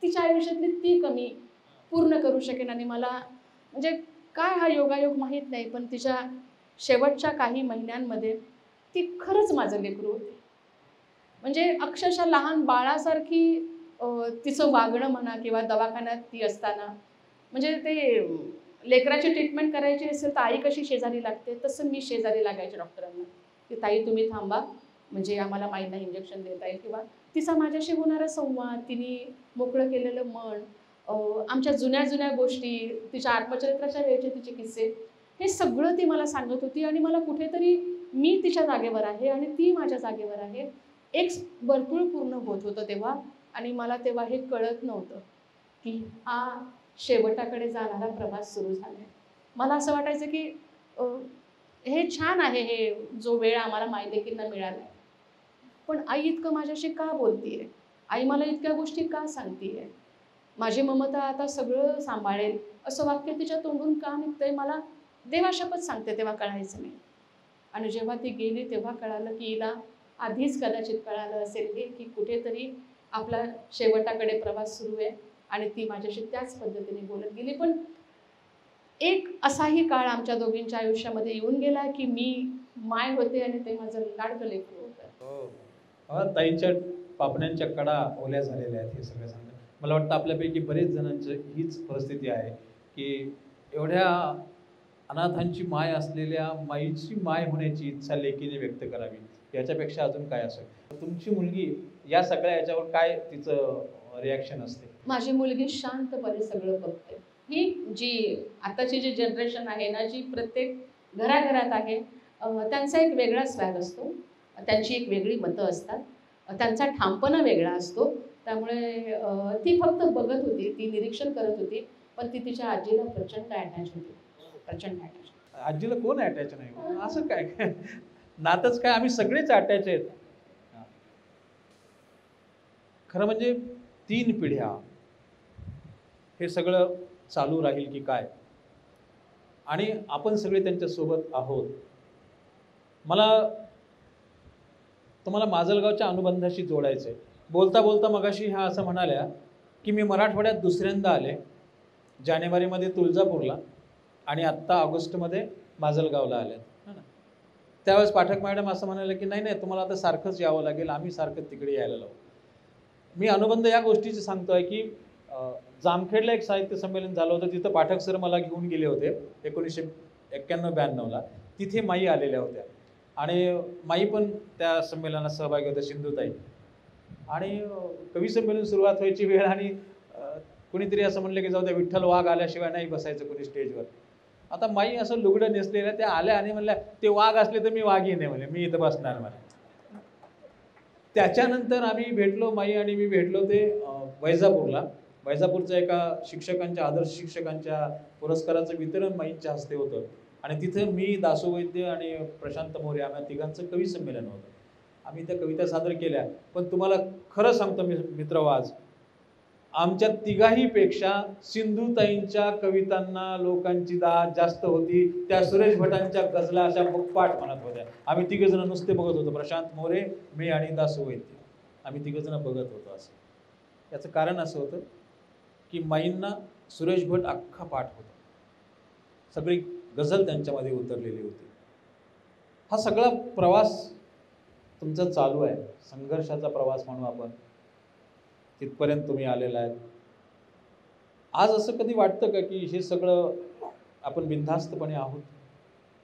तिच्या आयुष्यातली ती कमी पूर्ण करू शकेन. आणि मला म्हणजे काय हा योगायोग माहीत नाही, पण तिच्या शेवटच्या काही महिन्यांमध्ये ती खरंच माझं लेकरू होती. म्हणजे अक्षरशः लहान बाळासारखी तिचं वागणं म्हणा किंवा दवाखान्यात ती असताना, म्हणजे ते लेकराची ट्रीटमेंट करायची असेल तर आई कशी शेजारी लागते तसं मी शेजारी लागायचे डॉक्टरांना की ताई तुम्ही थांबा, म्हणजे आम्हाला माईंना इंजेक्शन देता येईल. किंवा तिचा माझ्याशी होणारा संवाद, तिने मोकळं केलेलं मन, आमच्या जुन्या जुन्या गोष्टी, तिच्या आत्मचरित्राच्या वेळचे तिचे किस्से, हे सगळं ती मला सांगत होती. आणि मला कुठेतरी मी तिच्या जागेवर आहे आणि ती माझ्या जागेवर आहे, एक वर्तुळ पूर्ण होत होतं तेव्हा. आणि मला तेव्हा हे कळत नव्हतं की हा शेवटाकडे जाणारा प्रवास सुरू झाला आहे. मला असं वाटायचं की हे छान आहे, हे जो वेळ आम्हाला मायलेकींना मिळाला आहे. पण आई इतकं माझ्याशी का बोलतीये? आई मला इतक्या गोष्टी का सांगतीये? माझी ममता आता सगळं सांभाळेल असं वाक्य तिच्या तोंडून का निघतंय मला देवा शपथ सांगते तेव्हा कळायचं नाही. आणि जेव्हा ती गेली तेव्हा कळालं की हिला आधीच कदाचित कळालं असेल हे की कुठेतरी आपला शेवटाकडे प्रवास सुरू आहे आणि ती माझ्याशी त्याच पद्धतीने बोलत गेली. पण एक असाही काळ आमच्या दोघींच्या आयुष्यामध्ये येऊन गेला की मी माय होते आणि ते माझं लाडकं लेकरू होतं. हो. ताईंच्या पापण्यांच्या कडा ओल्या झालेल्या आहेत हे सगळं सांगतात. मला वाटतं आपल्यापैकी बरेच जणांची हीच परिस्थिती आहे की एवढ्या अनाथांची माय असलेल्या माईची माय होण्याची इच्छा लेकीने व्यक्त करावी, याच्यापेक्षा अजून काय असेल? तुमची मुलगी या सगळ्या याच्यावर काय तिचं रिॲक्शन असते? माझी मुलगी शांतपणे सगळं बघते. ही जी आताची जी जनरेशन आहे ना, जी प्रत्येक घराघरात आहे, त्यांचा एक वेगळा स्वॅग असतो, त्यांची एक वेगळी मतं असतात, त्यांचा ठामपणा वेगळा असतो. त्यामुळे ती फक्त बघत होती, ती निरीक्षण करत होती, पण ती तिच्या आजीला प्रचंड अटॅच होती, प्रचंड अटॅच. आजीला कोण अटॅच नाही? असं काय काय नातच काय, आम्ही सगळेच अटॅच आहेत. खरं म्हणजे 3 पिढ्या हे सगळं चालू राहील की काय, आणि आपण सगळे त्यांच्यासोबत आहोत. मला तुम्हाला माजलगावच्या अनुबंधाशी जोडायचं आहे. बोलता बोलता मगाशी ह्या असं म्हणाल्या की मी मराठवाड्यात दुसऱ्यांदा आले, जानेवारीमध्ये तुळजापूरला आणि आत्ता ऑगस्टमध्ये माजलगावला आले. त्यावेळेस पाठक मॅडम असं म्हणाले की नाही नाही, तुम्हाला आता सारखंच यावं लागेल, आम्ही सारखं तिकडे यायला लावू. मी अनुबंध या गोष्टीचं सांगतोय की जामखेडला एक साहित्य संमेलन झालं होतं, तिथं पाठक सर मला घेऊन गेले होते 1991-92ला. तिथे माई आलेल्या होत्या आणि माई पण त्या संमेलनात सहभागी होत्या, सिंधुताई. आणि कवी संमेलन सुरुवात व्हायची वेळ आणि कुणीतरी असं म्हणलं की जाऊ द्या, विठ्ठल वाघ आल्याशिवाय नाही बसायचं कोणी स्टेजवर. आता माई असं लुगडं नेसलेल्या त्या आल्या आणि म्हणल्या ते वाघ असले तर मी वाघही नाही म्हणले, मी इथं बसणार मला. त्याच्यानंतर आम्ही भेटलो, माई आणि मी भेटलो ते वैजापूरला. वैजापूरच्या एका शिक्षकांच्या, आदर्श शिक्षकांच्या पुरस्काराचं वितरण माईंच्या हस्ते होतं आणि तिथं मी, दासू वैद्य आणि प्रशांत मोरे आम्ही तिघांचं कवी संमेलन होतं. आम्ही त्या कविता सादर केल्या. पण तुम्हाला खरं सांगतो मित्र, आज आमच्या तिघाहीपेक्षा सिंधुताईंच्या कवितांना लोकांची दाद जास्त होती. त्या सुरेश भटांच्या गजला अशा मुखपाठ म्हणत होत्या. आम्ही तिघजण नुसते बघत होतो, प्रशांत मोरे, मी आणि दासू वैद्य. आम्ही तिघजण बघत होतो. असं याचं कारण असं होतं की माईंना सुरेश भट अख्खा पाठ होता, सगळी गझल त्यांच्यामध्ये उतरलेली होती. हा सगळा प्रवास तुमचा चालू आहे, संघर्षाचा प्रवास म्हणू आपण, तिथपर्यंत तुम्ही आलेला आहे. आज असं कधी वाटतं का की हे सगळं आपण बिनधास्तपणे आहोत?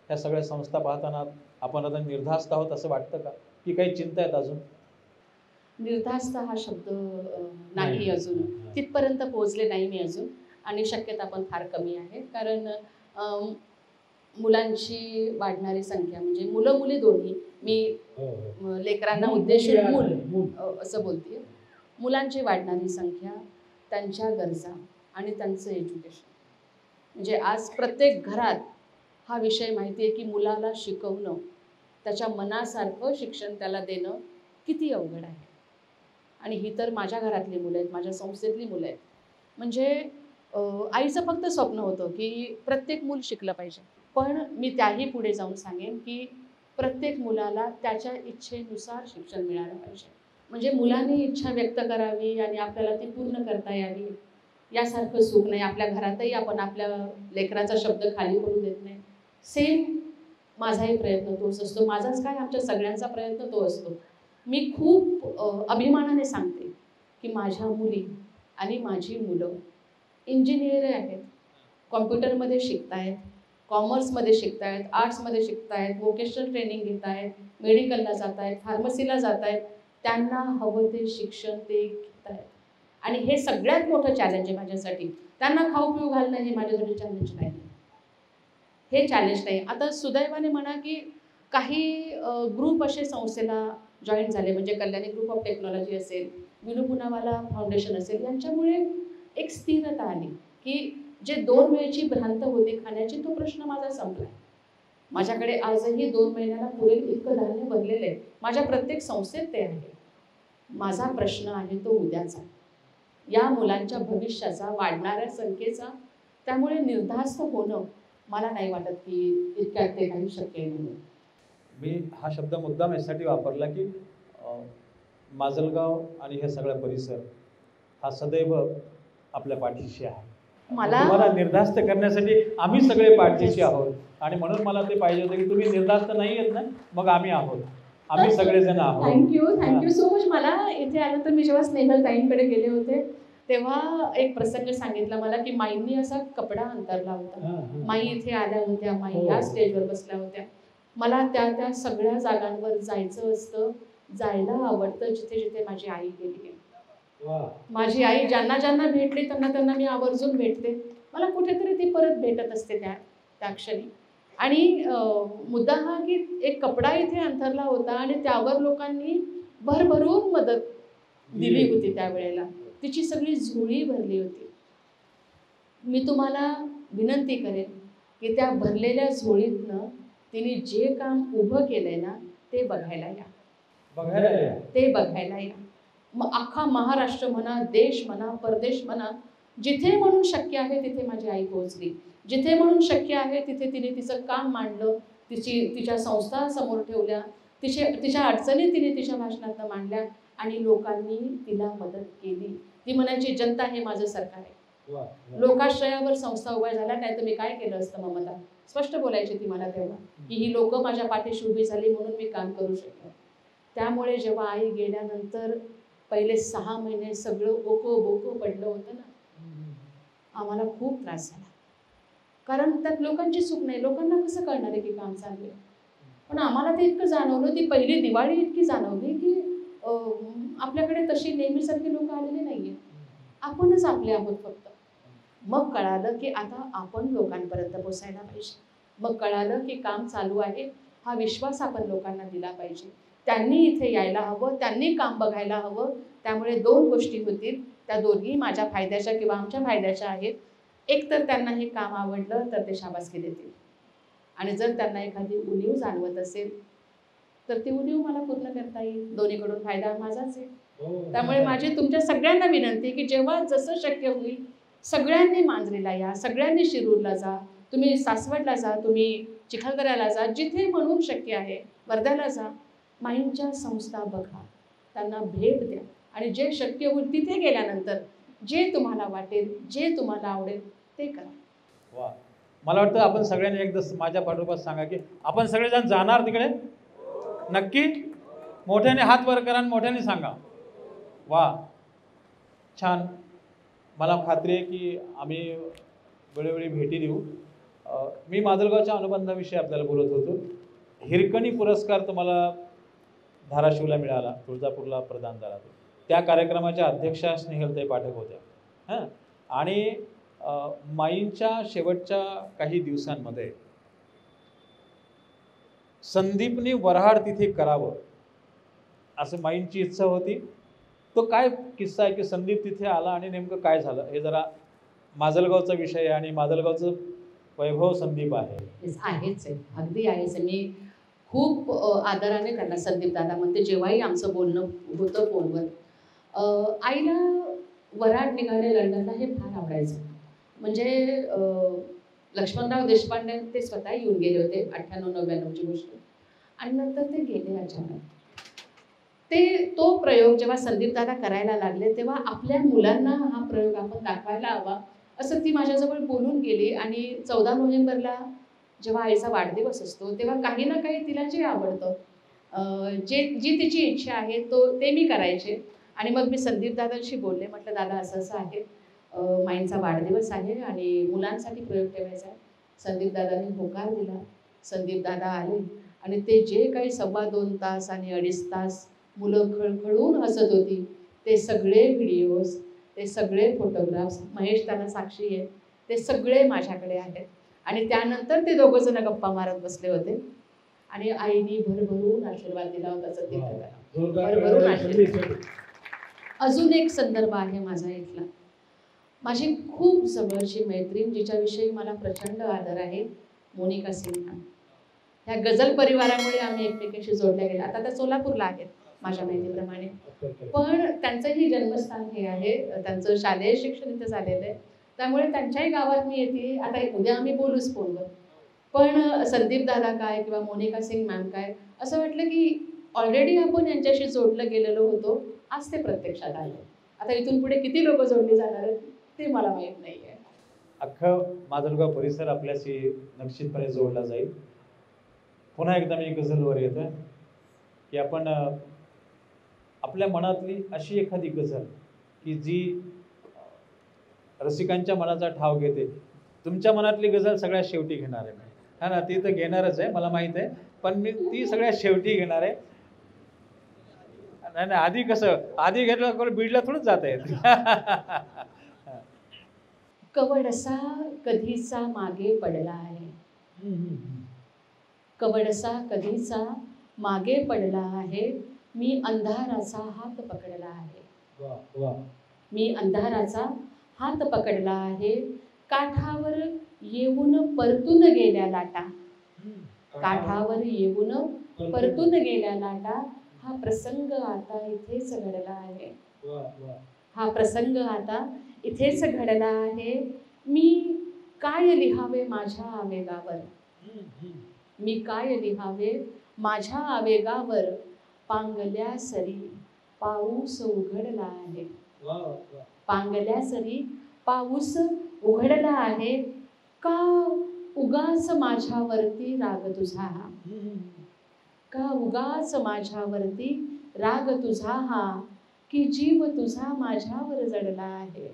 ह्या सगळ्या संस्था पाहताना आपण आता निर्धास्त आहोत असं वाटतं का, की काही चिंता आहेत अजून? निर्धास्त हा शब्द नाही, अजून तिथपर्यंत पोहोचले नाही मी अजून, आणि शक्यता पण फार कमी आहे. कारण मुलांची वाढणारी संख्या, म्हणजे मुलं मुली दोन्ही, मी लेकरांना उद्देशून मूल असं बोलते. मुलांची वाढणारी संख्या, त्यांच्या गरजा आणि त्यांचं एज्युकेशन, म्हणजे आज प्रत्येक घरात हा विषय माहिती आहे की मुलाला शिकवणं, त्याच्या मनासारखं शिक्षण त्याला देणं किती अवघड आहे. आणि ही तर माझ्या घरातली मुलं आहेत, माझ्या संस्थेतली मुलं आहेत. म्हणजे आईचं फक्त स्वप्न होतं की प्रत्येक मूल शिकलं पाहिजे. पण मी त्याही पुढे जाऊन सांगेन की प्रत्येक मुलाला त्याच्या इच्छेनुसार शिक्षण मिळालं पाहिजे. म्हणजे मुलांनी इच्छा व्यक्त करावी आणि आपल्याला ती पूर्ण करता यावी यासारखं सुख नाही. आपल्या घरातही आपण आपल्या लेकराचा शब्द खाली पडू देत नाही. सेम माझाही प्रयत्न तोच असतो, माझाच काय, आमच्या सगळ्यांचा प्रयत्न तो असतो. मी खूप अभिमानाने सांगते की माझ्या मुली आणि माझी मुलं इंजिनियर आहेत, कॉम्प्युटरमध्ये शिकतायत, कॉमर्समध्ये शिकतायत, आर्ट्समध्ये शिकतायत, व्होकेशनल ट्रेनिंग घेत आहेत, मेडिकलला जात आहेत, फार्मसीला जात आहेत. त्यांना हवं ते शिक्षण ते घेत आहेत. आणि हे सगळ्यात मोठं चॅलेंज आहे माझ्यासाठी. त्यांना खाऊ पिऊ घालणं हे माझ्यासाठी चॅलेंज नाही, हे चॅलेंज नाही. आता सुदैवाने म्हणा की काही ग्रुप असे संस्थेला जॉईन झाले, म्हणजे कल्याणी ग्रुप ऑफ टेक्नॉलॉजी असेल, विनू पुनावाला फाउंडेशन असेल, यांच्यामुळे एक स्थिरता आली. की जे 2 वेळची भ्रांत होती खाण्याची, तो प्रश्न माझा संपलाय. माझ्याकडे आजही 2 महिन्याला पुरेल इतकं धान्य भरलेलं आहे. माझ्या प्रत्येक संस्थेत ते आहे. माझा प्रश्न आहे तो उद्याचा, या मुलांच्या भविष्याचा, वाढणाऱ्या संख्येचा. त्यामुळे निर्धास्त होणं मला नाही वाटत की इतक्यात ते काही शक्य आहे म्हणून. मी हा शब्द मुद्दाम यासाठी वापरला की माजलगाव आणि हे सगळा परिसर हा सदैव आपल्या पाठीशी आहे. तुम्हाला निर्धास्त करण्यासाठी आम्ही सगळे पाठीशी आहोत आणि म्हणून मला ते पाहिजे होतं की तुम्ही निर्धास्त नाही आहेत ना, मग आम्ही आहोत, आम्ही सगळेजण आहोत. Thank you so much. मला इथे आलं तर मी जेव्हा स्नेहल ताईंकडे गेले होते तेव्हा एक प्रसंग सांगितला मला की माईंनी असा कपडा अंतरला होता. माई इथे आल्या होत्या, माई या स्टेजवर बसल्या होत्या. मला त्या सगळ्या जागांवर जायचं असतं, जायला आवडतं जिथे जिथे माझी आई गेली आहे. माझी आई ज्यांना भेटली त्यांना मी आवर्जून भेटते. मला कुठेतरी ती परत भेटत असते त्या क्षणी. आणि मुद्दा हा की एक कपडा इथे अंथरला होता आणि त्यावर लोकांनी भरभरून मदत दिली होती. त्यावेळेला तिची सगळी झोळी भरली होती. मी तुम्हाला विनंती करेन की त्या भरलेल्या झोळीतनं तिने जे काम उभं केलंय ना ते बघायला या. ते बघायला या. मग अख्खा महाराष्ट्र म्हणा, देश म्हणा, परदेश म्हणा, जिथे म्हणून शक्य आहे तिथे माझी आई पोहोचली. जिथे म्हणून शक्य आहे तिथे तिने तिचं काम मांडलं, तिच्या संस्था समोर ठेवल्या, तिच्या अडचणी तिने तिच्या भाषणातनं मांडल्या आणि लोकांनी तिला मदत केली. ती म्हणायची जनता हे माझं सरकार आहे. लोकाश्रयावर संस्था उभ्या झाल्या, नाही तर मी काय केलं असतं ममता. स्पष्ट बोलायची ती मला तेव्हा की ही लोक माझ्या पाठीशी उभी झाली म्हणून मी काम करू शकलो. त्यामुळे जेव्हा आई गेल्यानंतर पहिले 6 महिने सगळं ओको बोको पडलं होतं ना, आम्हाला खूप त्रास झाला. कारण त्यात लोकांची चूक नाही. लोकांना कसं कळणार आहे की काम चालू आहे. पण आम्हाला ते इतकं जाणवलं, ती पहिली दिवाळी इतकी जाणवली की आपल्याकडे तशी नेहमीसारखी लोक आलेली नाहीये. आपणच आपले आहोत फक्त. मग कळालं की आता आपण लोकांपर्यंत पोचायला पाहिजे. मग कळालं की काम चालू आहे, हा विश्वास आपण लोकांना दिला पाहिजे. त्यांनी इथे यायला हवं, त्यांनी काम बघायला हवं. त्यामुळे 2 गोष्टी होतील, त्या दोन्ही माझ्या फायद्याच्या किंवा आमच्या फायद्याच्या आहेत. एक तर त्यांना हे काम आवडलं तर ते शाबासकी देतील आणि जर त्यांना एखादी उणीव जाणवत असेल तर ती उणीव मला पूर्ण करता येईल. दोन्हीकडून फायदा माझाच आहे. त्यामुळे माझी तुमच्या सगळ्यांना विनंती की जेव्हा जसं शक्य होईल सगळ्यांनी मांजरीला या, सगळ्यांनी शिरूरला जा, तुम्ही सासवडला जा, तुम्ही चिखलदऱ्याला जा, जिथे म्हणून शक्य आहे, वर्ध्याला जा. माईंच्या संस्था बघा, त्यांना भेट द्या आणि जे शक्य होईल तिथे गेल्यानंतर जे तुम्हाला वाटेल, जे तुम्हाला आवडेल ते करा. वा, मला वाटतं आपण सगळ्यांनी एकदा माझ्या पाठोपाठ सांगा की आपण सगळेजण जाणार तिकडे नक्की. मोठ्याने हात वर करा आणि मोठ्याने सांगा. वा, छान. मला खात्री आहे की आम्ही वेळोवेळी भेटी देऊ. मी माजलगावच्या अनुबंधाविषयी आपल्याला बोलत होतो. हिरकणी पुरस्कार तुम्हाला धाराशिवला मिळाला, तुळजापूरला प्रदान झाला. त्या कार्यक्रमाच्या अध्यक्षा स्नेहलताई पाठक होत्या. आणि माईंच्या शेवटच्या काही दिवसांमध्ये संदीपनी वऱ्हाड तिथे करावं असं माईंची इच्छा होती. तो काय किस्सा आहे की संदीप तिथे आला आणि नेमकं काय झालं हे जरा माजलगावचा विषय आहे आणि माजलगावचं वैभव संदीप आहे. आहेच आहे, अगदी आहेच. मी खूप आदराने त्यांना संदीप दादा म्हणते. जेव्हाही आमचं बोलणं होतं फोनवर, आईला वऱ्हाड निघाले लंडनला हे फार आवडायचं. म्हणजे लक्ष्मणराव देशपांडे ते स्वतः येऊन गेले होते 98-99ची गोष्ट आणि नंतर ते गेले अचानक. तो प्रयोग जेव्हा संदीप दादा करायला लागले तेव्हा आपल्या मुलांना हा प्रयोग आपण दाखवायला हवा असं ती माझ्याजवळ बोलून गेली. आणि 14 नोव्हेंबरला जेव्हा आईचा वाढदिवस असतो तेव्हा काही ना काही तिला जे आवडतं, जी तिची इच्छा आहे ते मी करायचे. आणि मग मी संदीप दादांशी बोलले, म्हटलं दादा असं असं आहे, माईंचा वाढदिवस आहे आणि मुलांसाठी प्रयोग ठेवायचा आहे. संदीप दादांनी होकार दिला. संदीप दादा आले आणि ते जे काही 2.25 तास आणि 2.5 तास मुलं खळखळून हसत होती, ते सगळे व्हिडिओज, ते सगळे फोटोग्राफ्स, महेश त्यांना साक्षी आहे, ते सगळे माझ्याकडे आहेत. आणि त्यानंतर ते दोघंजण गप्पा मारत बसले होते आणि आईनी भरभरून आशीर्वाद दिला होता संदीप दादाला, भरभरून आशीर्वाद. अजून एक संदर्भ आहे माझा इथला. माझी खूप जवळची मैत्रीण जिच्याविषयी मला प्रचंड आदर आहे, मोनिका सिन्हा. ह्या गझल परिवारामुळे आम्ही एकमेकांशी जोडल्या गेल्या. आता त्या सोलापूरला आहेत माझ्या माहितीप्रमाणे, पण त्यांचंही जन्मस्थान हे आहे, त्यांचं शालेय शिक्षण इथे झालेलं आहे, त्यामुळे त्यांच्याही गावात मी येते. आता उद्या आम्ही बोलूच फोनवर, पण संदीप दादा काय किंवा मोनिका सिंग मॅम काय, असं वाटलं की ऑलरेडी आपण यांच्याशी जोडलं गेलेलो होतो, आज ते प्रत्यक्षात आले. आता इथून पुढे किती लोक जोडली जाणार आहेत ते मला माहीत नाही आहे. अख्खं माजलगाव परिसर आपल्याशी निश्चितपणे जोडला जाईल. पुन्हा एकदा मी गझलवर येतोय की आपण आपल्या मनातली अशी एखादी गझल की जी रसिकांच्या मनाचा ठाव घेते. तुमच्या मनातली गझल सगळ्यात शेवटी घेणार आहे मी, हा ना, ती तर घेणारच आहे, मला माहित आहे, पण मी ती सगळ्यात शेवटी घेणार आहे. नाही आधी कसं, आधी घेतलं बीडला थोडंच जात आहे. कवडसा कधीचा मागे पडला आहे, कवडसा कधीचा मागे पडला आहे, मी अंधाराचा हात पकडला आहे, मी अंधाराचा हात पकडला आहे, काठावर येऊन परतून गेल्या लाटा, काठावर येऊन परतून गेल्या लाटा, हा प्रसंग आता इथेच घडला आहे, हा प्रसंग आता इथेच घडला आहे, मी काय लिहावे माझ्या आवेगावर, मी काय लिहावे माझ्या आवेगावर, पांगल्या सरी पाऊस उघडला आहे, पांगल्या सरी पाऊस उघडला आहे, का उगाच माझ्यावरती राग तुझा, का उगाच माझ्यावरती राग तुझा हा, की जीव तुझा माझ्यावर जडला आहे,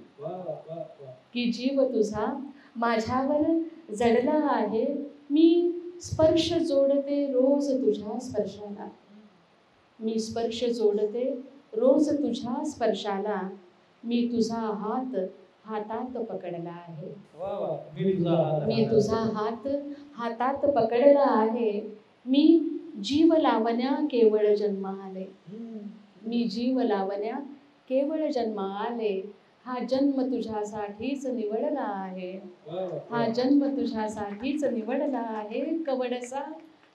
की जीव तुझा माझ्यावर जडला आहे, मी स्पर्श जोडते रोज तुझ्या स्पर्शाला, मी स्पर्श जोडते रोज तुझ्या स्पर्शाला, मी तुझा हात हातात पकडला आहे, मी तुझा हात हातात पकडला आहे, मी जीव लावण्या केवळ जन्म आले, मी जीव लावण्या केवळ जन्म आले, हा जन्म तुझ्यासाठीच निवडला आहे, हा जन्म तुझ्यासाठीच निवडला आहे, कवडसा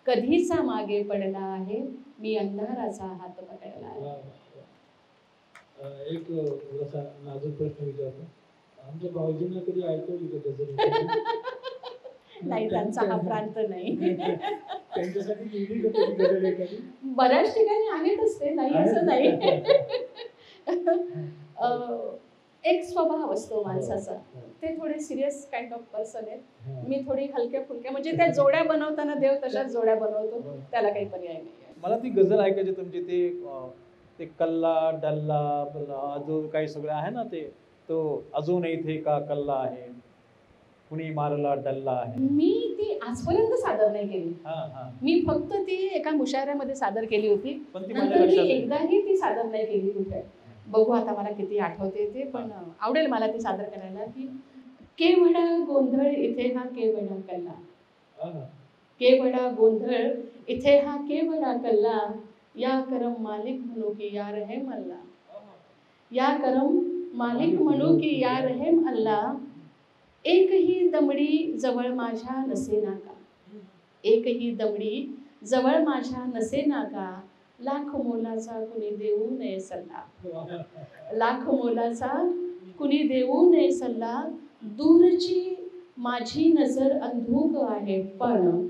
कधीचा मागे पडला आहे, मी अंधाराचा हात पकडला आहे. एक थोडासा नाजूक प्रश्न विचारतो, आमच्या भाऊजींना कधी ऐकवली का गझल? नाही, त्यांचा हा प्रांत नाही. त्यांच्यासाठी लिहिली का कधी गझल एखादी? बऱ्याच ठिकाणी आहेतच ते, नाही असं नाही. एक स्वभाव असतो माणसाचा, ते थोडे सिरियस काइंड ऑफ पर्सन आहेत, मी थोडी हलक्या फुलक्या, म्हणजे त्या जोड्या बनवताना देव तशाच जोड्या बनवतो, त्याला काही पर्याय नाही. मला ती गझल ऐकायची तुमची, ते कल्ला डल्ला अजून काही सगळं आहे ना, ते तो अजून इथे का कल्ला आहे, कुणी मारला डल्ला आहे. मी ती आजपर्यंत सादर नाही केली, मी फक्त ती एका मुशायऱ्यामध्ये सादर केली होती, पण ती नंतर मी एकदाही ती सादर नाही केली कुठे. बघू आता मला किती आठवते ते, पण आवडेल मला ती सादर करायला. की केवढा गोंधळ इथे हा केवढा कल्ला, केवढा गोंधळ इथे हा केवढा कल्ला, या करम मालिक म्हणू की या रहेम अल्ला, या करम मालिक म्हणू की या रहेम अल्ला, एकही दमडी जवळ माझ्या नसेना का, एकही दमडी जवळ माझ्या नसेना का, लाख मोलाचा कुणी देऊ नये सल्ला, लाख मोलाचा कुणी देऊ नये सल्ला, दूरची माझी नजर अंधुक आहे पण,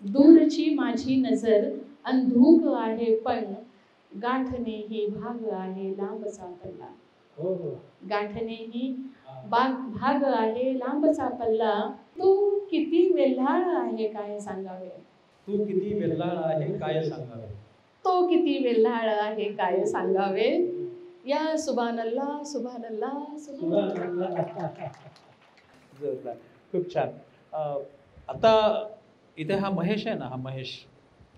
दूरची माझी नजर अंधुक आहे पण, गाठणे ही भाग आहे लांबचा पल्ला, गाठणे ही भाग आहे लांबचा पल्ला, तू किती वेल्हाळ आहे काय सांगावे, तू किती वेल्हाळ आहे काय सांगावे, तो किती वेल्हाळ आहे काय सांगावे, या सुभानल्लाह सुभानल्लाह सुभानल्लाह. खूप छान. आता इथे हा महेश आहे ना, हा महेश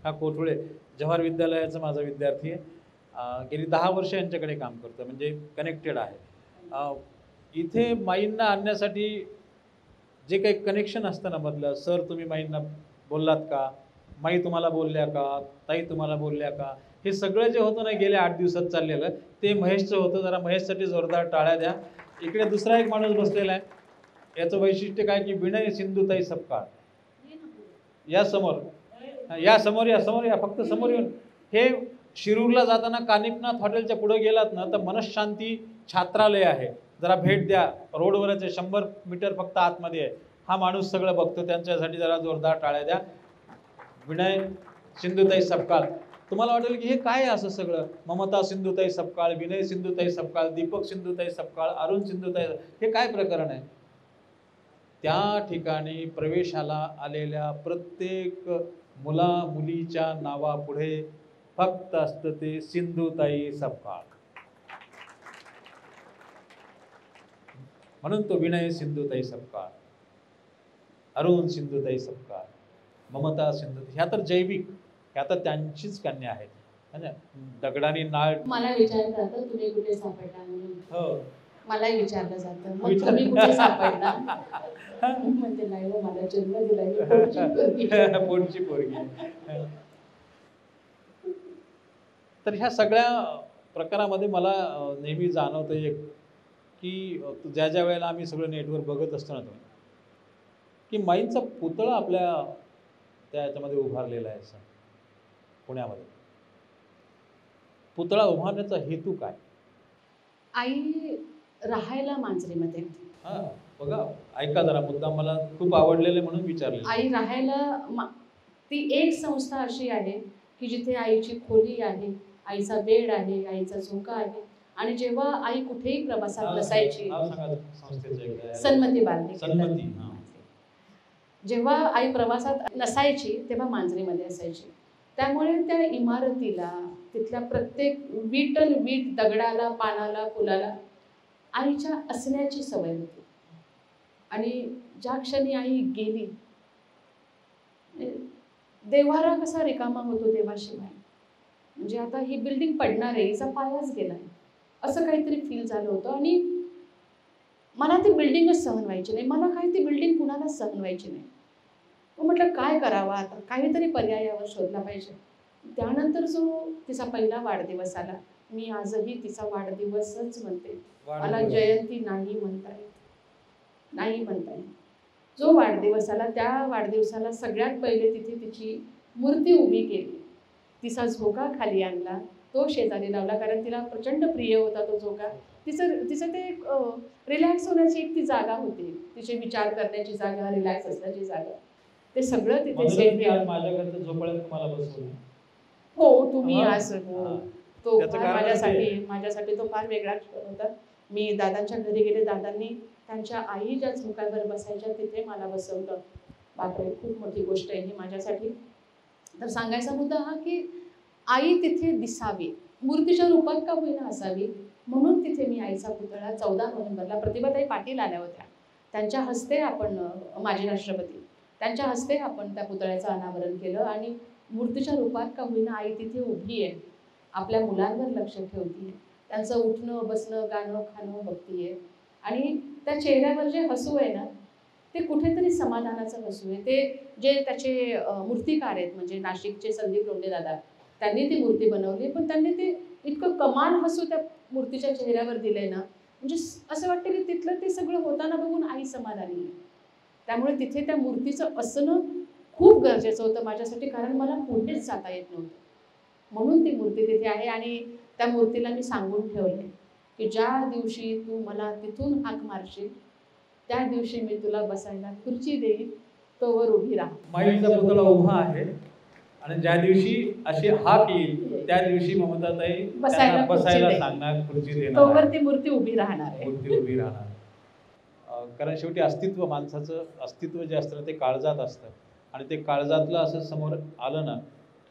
हा कोठुळे जवाहर विद्यालयाचा माझा विद्यार्थी आहे. गेली 10 वर्ष यांच्याकडे काम करतो, म्हणजे कनेक्टेड आहे. इथे माईंना आणण्यासाठी जे काही कनेक्शन असतं ना मधलं, सर तुम्ही माईंना बोललात का, माई तुम्हाला बोलल्या का, ताई तुम्हाला बोलल्या का, हे सगळं जे होतं ना गेल्या 8 दिवसात चाललेलं, ते महेशचं होतं. जरा महेशसाठी जोरदार टाळ्या द्या. इकडे दुसरा एक माणूस बसलेला आहे, याचं वैशिष्ट्य काय की विनय सिंधुताई सपकाळ. या समोर, या समोर, या समोर, या फक्त समोर येऊन. हे शिरूरला जाताना कानिपनाथ हॉटेलच्या पुढे गेलात ना तर मनशांती छात्रालय आहे, जरा भेट द्या. रोडवरच आहे, 100 मीटर फक्त आतमध्ये आहे. हा माणूस सगळं बघतो, त्यांच्यासाठी जरा जोरदार टाळ्या द्या. विनय सिंधुताई सपकाळ. तुम्हाला वाटेल की हे काय आहे असं सगळं, ममता सिंधुताई सपकाळ, विनय सिंधुताई सपकाळ, दीपक सिंधुताई सपकाळ, अरुण सिंधुताई, हे काय प्रकरण आहे? त्या ठिकाणी प्रवेशाला आलेल्या प्रत्येक मुला मुलीच्या नावापुढे फक्त असतं ते सिंधुताई सपकाळ. म्हणून तो विनय सिंधुताई सपकाळ, अरुण सिंधुताई सपकाळ, ममता सिंधू, ह्या तर जैविक, ह्या तर त्यांचीच कन्या आहेत. है ना? दगडाने नाळ. मला विचारलं जातं तुम्ही कुठे सापडला म्हणून. हो. मलाही विचारलं जातं मग तुम्ही कुठे सापडला. म्हणजे नाही हो, मला जन्म दिला ही पोटची पोरगी. पोटची पोरगी. तर ह्या सगळ्या प्रकारामध्ये मला नेहमी जाणवतं एक की ज्या ज्या वेळेला आम्ही सगळं नेटवर बघत असतो ना तुम्ही, की माईंचा पुतळा आपल्या त्या याच्यामध्ये उभारलेला आहे सर पुण्यामध्ये. पुतळा उभारण्याचा हेतू काय? आई राहायला मांजरीमध्ये. हा बघा, ऐका जरा, मुद्दा मला खूप आवडलेले म्हणून विचारले. आई राहायला ती एक संस्था अशी आहे की जिथे आईची खोली आहे, आईचा बेड आहे, आईचा झोका आहे. आणि जेव्हा आई कुठेही प्रवासात नसायची, सन्मती बालदी, सन्मती, जेव्हा आई प्रवासात नसायची तेव्हा मांजरीमध्ये असायची. त्यामुळे त्या इमारतीला, तिथल्या प्रत्येक वीटन वीट, दगडाला, पानाला, फुलाला आईच्या असण्याची सवय होती. आणि ज्या क्षणी आई गेली, देव्हारा कसा रिकामा होतो देवाशिवाय, म्हणजे आता ही बिल्डिंग पडणार आहे, हिचा पायाच गेलाय, असं काहीतरी फील झालं होतं. आणि मला ती बिल्डिंगच सहन व्हायची नाही, मला काय ती बिल्डिंग कुणाला सहन व्हायची नाही. मग म्हटलं काय करावं आता, काहीतरी पर्याय यावर शोधला पाहिजे. त्यानंतर जो तिचा पहिला वाढदिवस आला, मी आजही तिचा वाढदिवसच म्हणते, मला जयंती नाही म्हणता येत, नाही म्हणता येत. जो वाढदिवस आला त्या वाढदिवसाला सगळ्यात पहिले तिथे तिची मूर्ती उभी केली, तिचा झोका खाली आणला, तो शेजारी लावला, कारण तिला प्रचंड प्रिय होता तो झोका. तिचं ते रिलॅक्स होण्याची एक ती जागा होती, तिचे विचार करण्याची जागा, रिलॅक्स असण्याची जागा, ते सगळं तिथे सेट केलं. माझ्याकडे झोपाळ्यात तुम्हाला बसवलं. हो, तुम्ही आज तो त्याचं कारण माझ्यासाठी तो फार वेगळा क्षण होता. मी दादांच्या घरी गेले, दादांनी त्यांच्या आई ज्या झोक्यावर बसायच्या तिथे मला बसवलं. बापरे, खूप मोठी गोष्ट आहे ही माझ्यासाठी. तर सांगायचा मुद्दा हा की आई तिथे दिसावी, मूर्तीच्या रूपात का होईना असावी, म्हणून तिथे मी आईचा पुतळा 14 नोव्हेंबरला प्रतिभाताई पाटील आल्या होत्या, त्यांच्या हस्ते आपण, माजी राष्ट्रपती, त्यांच्या हस्ते आपण त्या पुतळ्याचं अनावरण केलं. आणि मूर्तीच्या रूपात का होईना आई तिथे उभी आहे, आपल्या मुलांवर लक्ष ठेवतीये, त्यांचं उठणं बसणं गाणं खाणं बघतीये. आणि त्या चेहऱ्यावर जे हसू आहे ना, ते कुठेतरी समाधानाचं हसू आहे. ते जे त्याचे मूर्तिकार आहेत, म्हणजे नाशिकचे संदीप लोंढे दादा, त्यांनी ती मूर्ती बनवली, पण त्यांनी ते इतकं कमाल हसू त्या मूर्तीच्या चेहऱ्यावर दिलंय ना, म्हणजे असं वाटतं की तिथलं ते सगळं होताना बघून आई समाधानी आहे. त्यामुळे तिथे त्या मूर्तीचं असणं खूप गरजेचं होतं माझ्यासाठी, कारण मला पुढेच जाता येत नव्हतं, म्हणून ती मूर्ती तिथे आहे. आणि त्या मूर्तीला मी सांगून ठेवले की ज्या दिवशी तू मला तिथून हाक मारशील त्या दिवशी मी तुला बसायला खुर्ची देईन, तोवर उभी राहा. माईचा पुतळा उभा आहे आणि ज्या दिवशी अशी हाक येईल त्या दिवशी ममताताई बसायला सांगणार, खुर्ची देणार, तोवर ती मूर्ती उभी राहणार आहे. मूर्ती उभी राहणार. कारण शेवटी अस्तित्व, माणसाचं अस्तित्व जे असतं ते काळजात असतं, आणि ते काळजातलं असं समोर आलं ना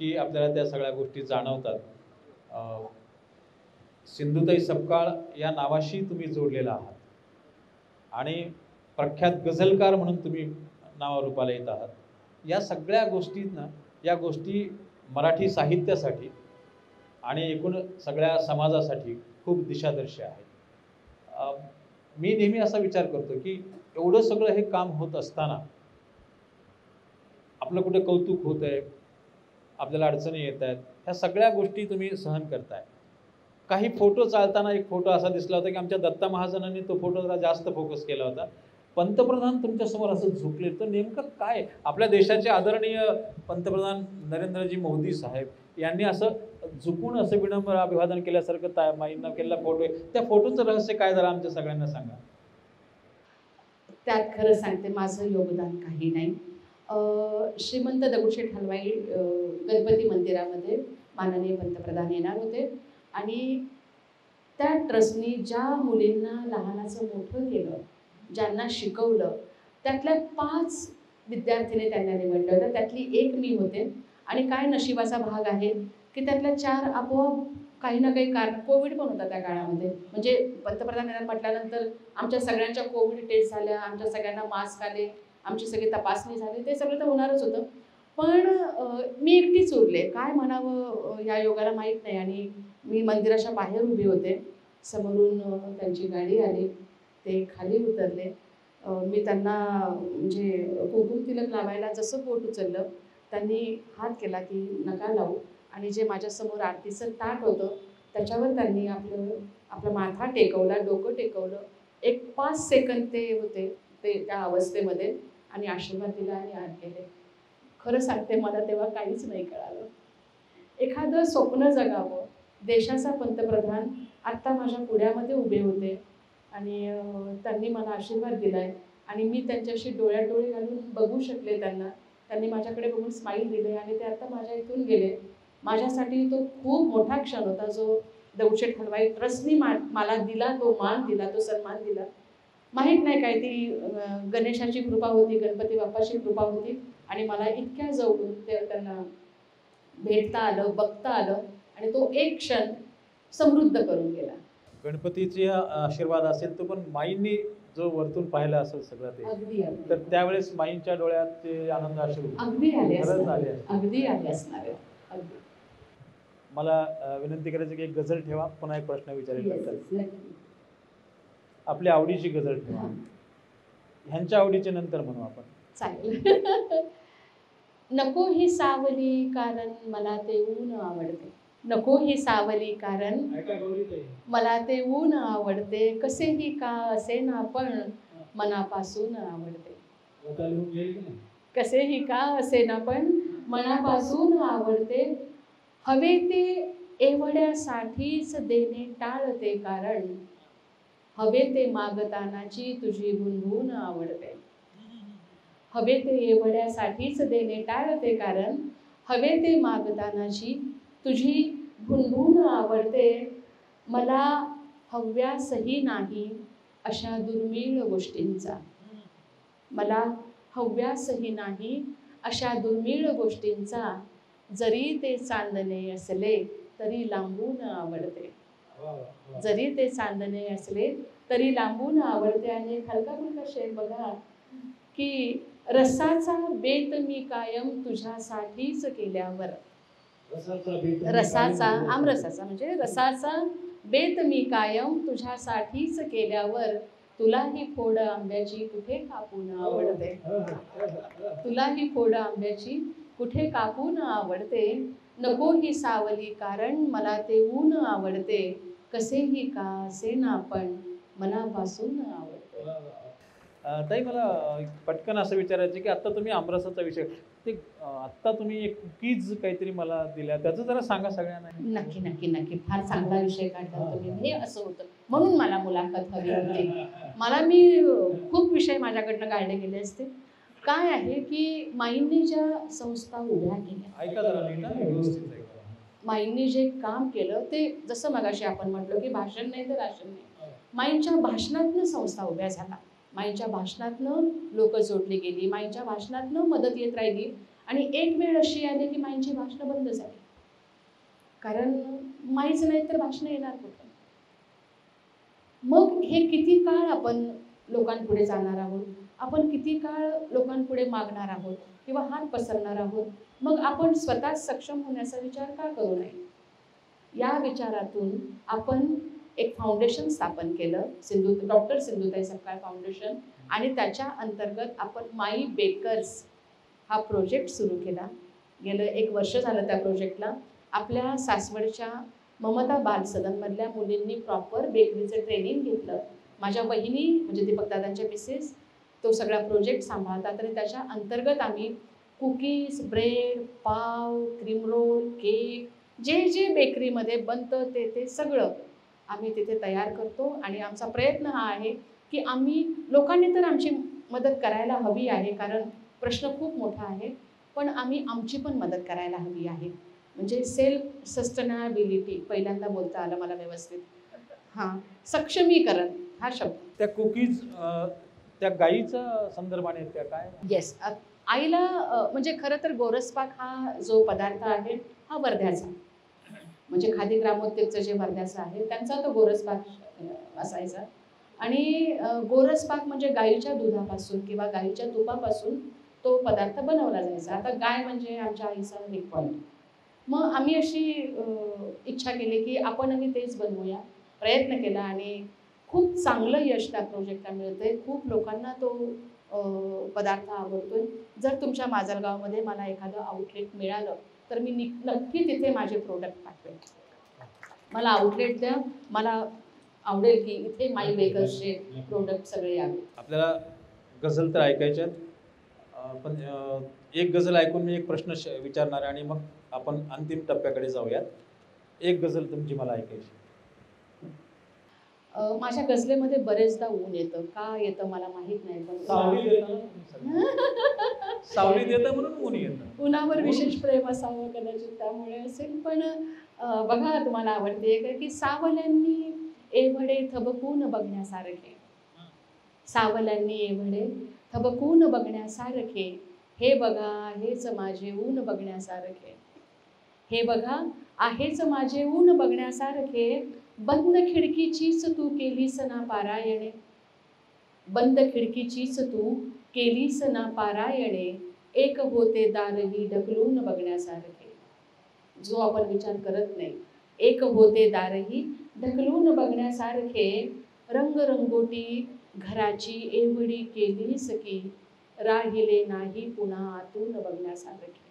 की आपल्याला त्या सगळ्या गोष्टी जाणवतात. सिंधुताई सपकाळ या नावाशी तुम्ही जोडलेला आहात आणि प्रख्यात गझलकार म्हणून तुम्ही नावारूपाला येत आहात. या सगळ्या गोष्टींना, या गोष्टी मराठी साहित्यासाठी आणि एकूण सगळ्या समाजासाठी खूप दिशादर्शी आहेत. मी नेहमी असा विचार करतो की एवढं सगळं हे काम होत असताना आपलं कुठे कौतुक होत आहे, आपल्याला अडचणी येत आहेत, ह्या सगळ्या गोष्टी तुम्ही सहन करताय, काही फोटो चालताना एक फोटो असा दिसला होता की आमच्या दत्ता महाजनांनी तो फोटो जरा जास्त फोकस केला होता. पंतप्रधान तुमच्यासमोर असं झुकले तर नेमकं काय? आपल्या देशाचे आदरणीय पंतप्रधान नरेंद्रजी मोदी साहेब यांनी असं झुकून असं विनम्र अभिवादन केल्यासारखं माईंना केलेला फोटो आहे. त्या फोटोचं रहस्य काय जरा आमच्या सगळ्यांना सांगा. त्यात खरं सांगते माझं योगदान काही नाही. श्रीमंत दगडूशेठ हलवाई गणपती मंदिरामध्ये माननीय पंतप्रधान येणार होते आणि त्या ट्रस्टनी ज्या मुलींना लहानाचं मोठं केलं, ज्यांना शिकवलं, त्यातल्या 5 विद्यार्थिनी त्यांना निवडलं होतं. त्यातली एक मी होते. आणि काय नशिबाचा भाग आहे की त्यातल्या 4 आपोआप काही ना काही कारण, कोविड पण होता त्या काळामध्ये, म्हणजे पंतप्रधान येणार म्हटल्यानंतर आमच्या सगळ्यांच्या कोविड टेस्ट झाल्या, आमच्या सगळ्यांना मास्क आले, आमची सगळी तपासणी झाली, ते सगळं तर होणारच होतं. पण मी एकटीच उरले. काय म्हणावं या योगाला माहीत नाही. आणि मी मंदिराच्या बाहेर उभी होते. समोरून त्यांची गाडी आली, ते खाली उतरले. मी त्यांना म्हणजे कुंकुम तिलक लावायला जसं बोट उचललं, त्यांनी हात केला की नका लावू. आणि जे माझ्यासमोर आरतीचं ताट होतं त्याच्यावर त्यांनी आपला माथा टेकवला, डोकं टेकवलं. एक 5 सेकंद ते होते ते त्या अवस्थेमध्ये आणि आशीर्वाद दिला आणि आत गेले. खरं सांगते मला तेव्हा काहीच नाही कळालं. एखादं स्वप्न जगावं. देशाचा पंतप्रधान आत्ता माझ्या पुढ्यामध्ये उभे होते आणि त्यांनी मला आशीर्वाद दिलाय आणि मी त्यांच्याशी डोळ्यात डोळे घालून बघू शकले त्यांना. त्यांनी माझ्याकडे बघून स्माईल दिले आणि ते आता माझ्या इथून गेले. माझ्यासाठी तो खूप मोठा क्षण होता जो दगडूशेठ हलवाई ट्रस्टनी मला दिला, तो मान दिला, तो सन्मान दिला. माहीत नाही काय ती गणेशाची कृपा होती, गणपती बाप्पाची कृपा होती आणि मला इतक्या जवळून त्यांना भेटता आलं, बघता आलं आणि तो एक क्षण समृद्ध करून गेला. गणपतीचे आशीर्वाद असेल तो पण माईंनी जो वरतून पाहिला असेल सगळं ते, अगदी तर त्यावेळेस माईंच्या डोळ्यात ते आनंद अश्रू अगदी आले खरंच असणार, आले. अगदी आले असणार आहेत. अगदी. मला विनंती करायची की एक गझल ठेवा, पुन्हा एक प्रश्न विचारेल. Yes, नक्की. आपल्या आवडीची गझल ठेवा. हां. ह्यांच्या आवडीचे नंतर म्हणू आपण. चालेल. नको ही सावली कारण मला ते ऊन आवडते. नको ही सावली कारण ऐका गौरीताई, मला ते ऊन आवडते. कसेही का असे ना पण मनापासून आवडते. स्वतः लिहून घेईल की नाही? कसेही का असे ना पण मनापासून आवडते. हवे ते एवढ्यासाठीच देणे टाळते कारण हवे ते मागतानाची तुझी भुणभुण आवडते. हवे ते एवढ्यासाठीच देणे टाळते कारण हवे ते मागतानाची तुझी भुणभुण आवडते. मला हव्यासही नाही अशा दुर्मिळ गोष्टींचा. मला हव्यासही नाही अशा दुर्मिळ गोष्टींचा. जरी ते चांदणे असले तरी लांबून आवडते. वा, वा, वा. जरी ते चांदणे असले तरी लांबून आवडते. आणि एक हलका फुलका शेर बघा की रसाचा बेत मी कायम तुझ्यासाठीच केल्यावर. रसाचा आमरसाचा म्हणजे रसाचा बेत मी कायम तुझ्यासाठीच केल्यावर तुलाही फोड आंब्याची कुठे कापून आवडते. तुलाही फोड आंब्याची कुठे कापून आवडते. नको ही सावली कारण मला ते ऊन आवडते. कसेही का असे ना पण मनापासून आवडते. ताई मला पटकन असं विचारायचं की आता तुम्ही आमरसाचा विषय ते आत्ता तुम्ही एक कुकीज काहीतरी मला दिल्या, त्याचं जरा सांगा सगळ्यांना. नक्की नक्की नक्की. फार चांगला विषय काढला तुम्ही. हे असं होतं म्हणून मला मुलाखत हवी होती. मी खूप विषय माझ्याकडनं काढले गेले असते. काय आहे की माईंनी ज्या संस्था उभ्या केल्या, ऐका जरा नीट, व्यवस्थित ऐका. माईंनी जे काम केलं ते जसं मगाशी आपण म्हटलो की भाषण नाही तर राशन नाही. माईंच्या भाषणातनं संस्था उभ्या झाल्या. माईंच्या भाषणातनं लोक जोडली गेली. माईंच्या भाषणातनं मदत येत राहिली. आणि एक वेळ अशी आली की माईंची भाषणं बंद झाली. कारण माईच नाही तर भाषणं येणार कुठं. मग हे किती काळ आपण लोकांपुढे जाणार आहोत, आपण किती काळ लोकांपुढे मागणार आहोत किंवा हात पसरणार आहोत. मग आपण स्वतः सक्षम होण्याचा विचार का करू नये. या विचारातून आपण एक फाउंडेशन स्थापन केलं, डॉक्टर सिंधुताई सपकाळ फाउंडेशन. आणि त्याच्या अंतर्गत आपण माई बेकर्स हा प्रोजेक्ट सुरू केला. गेलं 1 वर्ष झालं त्या प्रोजेक्टला. आपल्या सासवडच्या ममता बालसदनमधल्या मुलींनी प्रॉपर बेकरीचं ट्रेनिंग घेतलं. माझ्या बहिणी म्हणजे दीपकदादांच्या मिसेस तो सगळा प्रोजेक्ट सांभाळतात आणि त्याच्या अंतर्गत आम्ही कुकीज, ब्रेड, पाव, क्रीम रोल, केक जे जे बेकरीमध्ये बनतं ते सगळं आम्ही तिथे तयार करतो. आणि आमचा प्रयत्न हा आहे की आम्ही लोकांनी तर आमची मदत करायला हवी आहे, कारण प्रश्न खूप मोठा आहे, पण आम्ही आमची पण मदत करायला हवी आहे. म्हणजे सेल्फ सस्टेनेबिलिटी पहिल्यांदा बोलता आलं मला व्यवस्थित. हां, सक्षमीकरण हा शब्द. त्या कुकीज त्या गाईचा संदर्भाने आहेत त्या काय? येस, आईला म्हणजे खरं तर गोरसपाक हा जो पदार्थ आहे हा वर्ध्याचा, म्हणजे खादी ग्रामोद्योगचं जे वर्ध्याचं आहे त्यांचा तो गोरसपाक असायचा. आणि गोरसपाक म्हणजे गाईच्या दुधापासून किंवा गाईच्या तुपापासून तो पदार्थ बनवला जायचा. आता गाय म्हणजे आमच्या आईचा एक पॉईंट. मग आम्ही अशी इच्छा केली की आपणही तेच बनवूया. प्रयत्न केला आणि खूप चांगलं यश त्या प्रोजेक्टला मिळतंय. खूप लोकांना तो पदार्थ आवडतोय. जर तुमच्या माजलगावमध्ये मला एखादं आउटलेट मिळालं तर मी नक्की तिथे माझे प्रोडक्ट पाठवेन. मला आउटलेट द्या. मला आवडेल की इथे माई बेकर्सचे प्रोडक्ट सगळे यावे. आपल्याला गझल तर ऐकायच्यात, पण एक गझल ऐकून मी एक प्रश्न विचारणार आहे आणि मग आपण अंतिम टप्प्याकडे जाऊयात. एक गझल तुमची मला ऐकायची. माझ्या गझलेमध्ये बरेचदा ऊन येतं. का येतं मला माहीत नाही, पण सावली देतं सावली देतं म्हणून ऊन येतं. उन्हावर विशेष प्रेम असावं कदाचित त्यामुळे असेल. पण बघा तुम्हाला आवडते का की सावल्यांनी एवढे थबकून बघण्यासारखे, सावल्यांनी एवढे थबकून बघण्यासारखे, हे बघा हेच माझे ऊन बघण्यासारखे, हे बघा आहेच माझे ऊन बघण्यासारखे, बंद खिडकीचीच तू केलीस ना पारायणे, बंद खिडकीचीच तू केलीस ना पारायणे, एक होते दारही ढकलून बघण्यासारखे. जो आपण विचार करत नाही, एक होते दारही ढकलून बघण्यासारखे, रंगरंगोटी घराची एवढी केलीस की, राहिले नाही पुन्हा आतून बघण्यासारखे,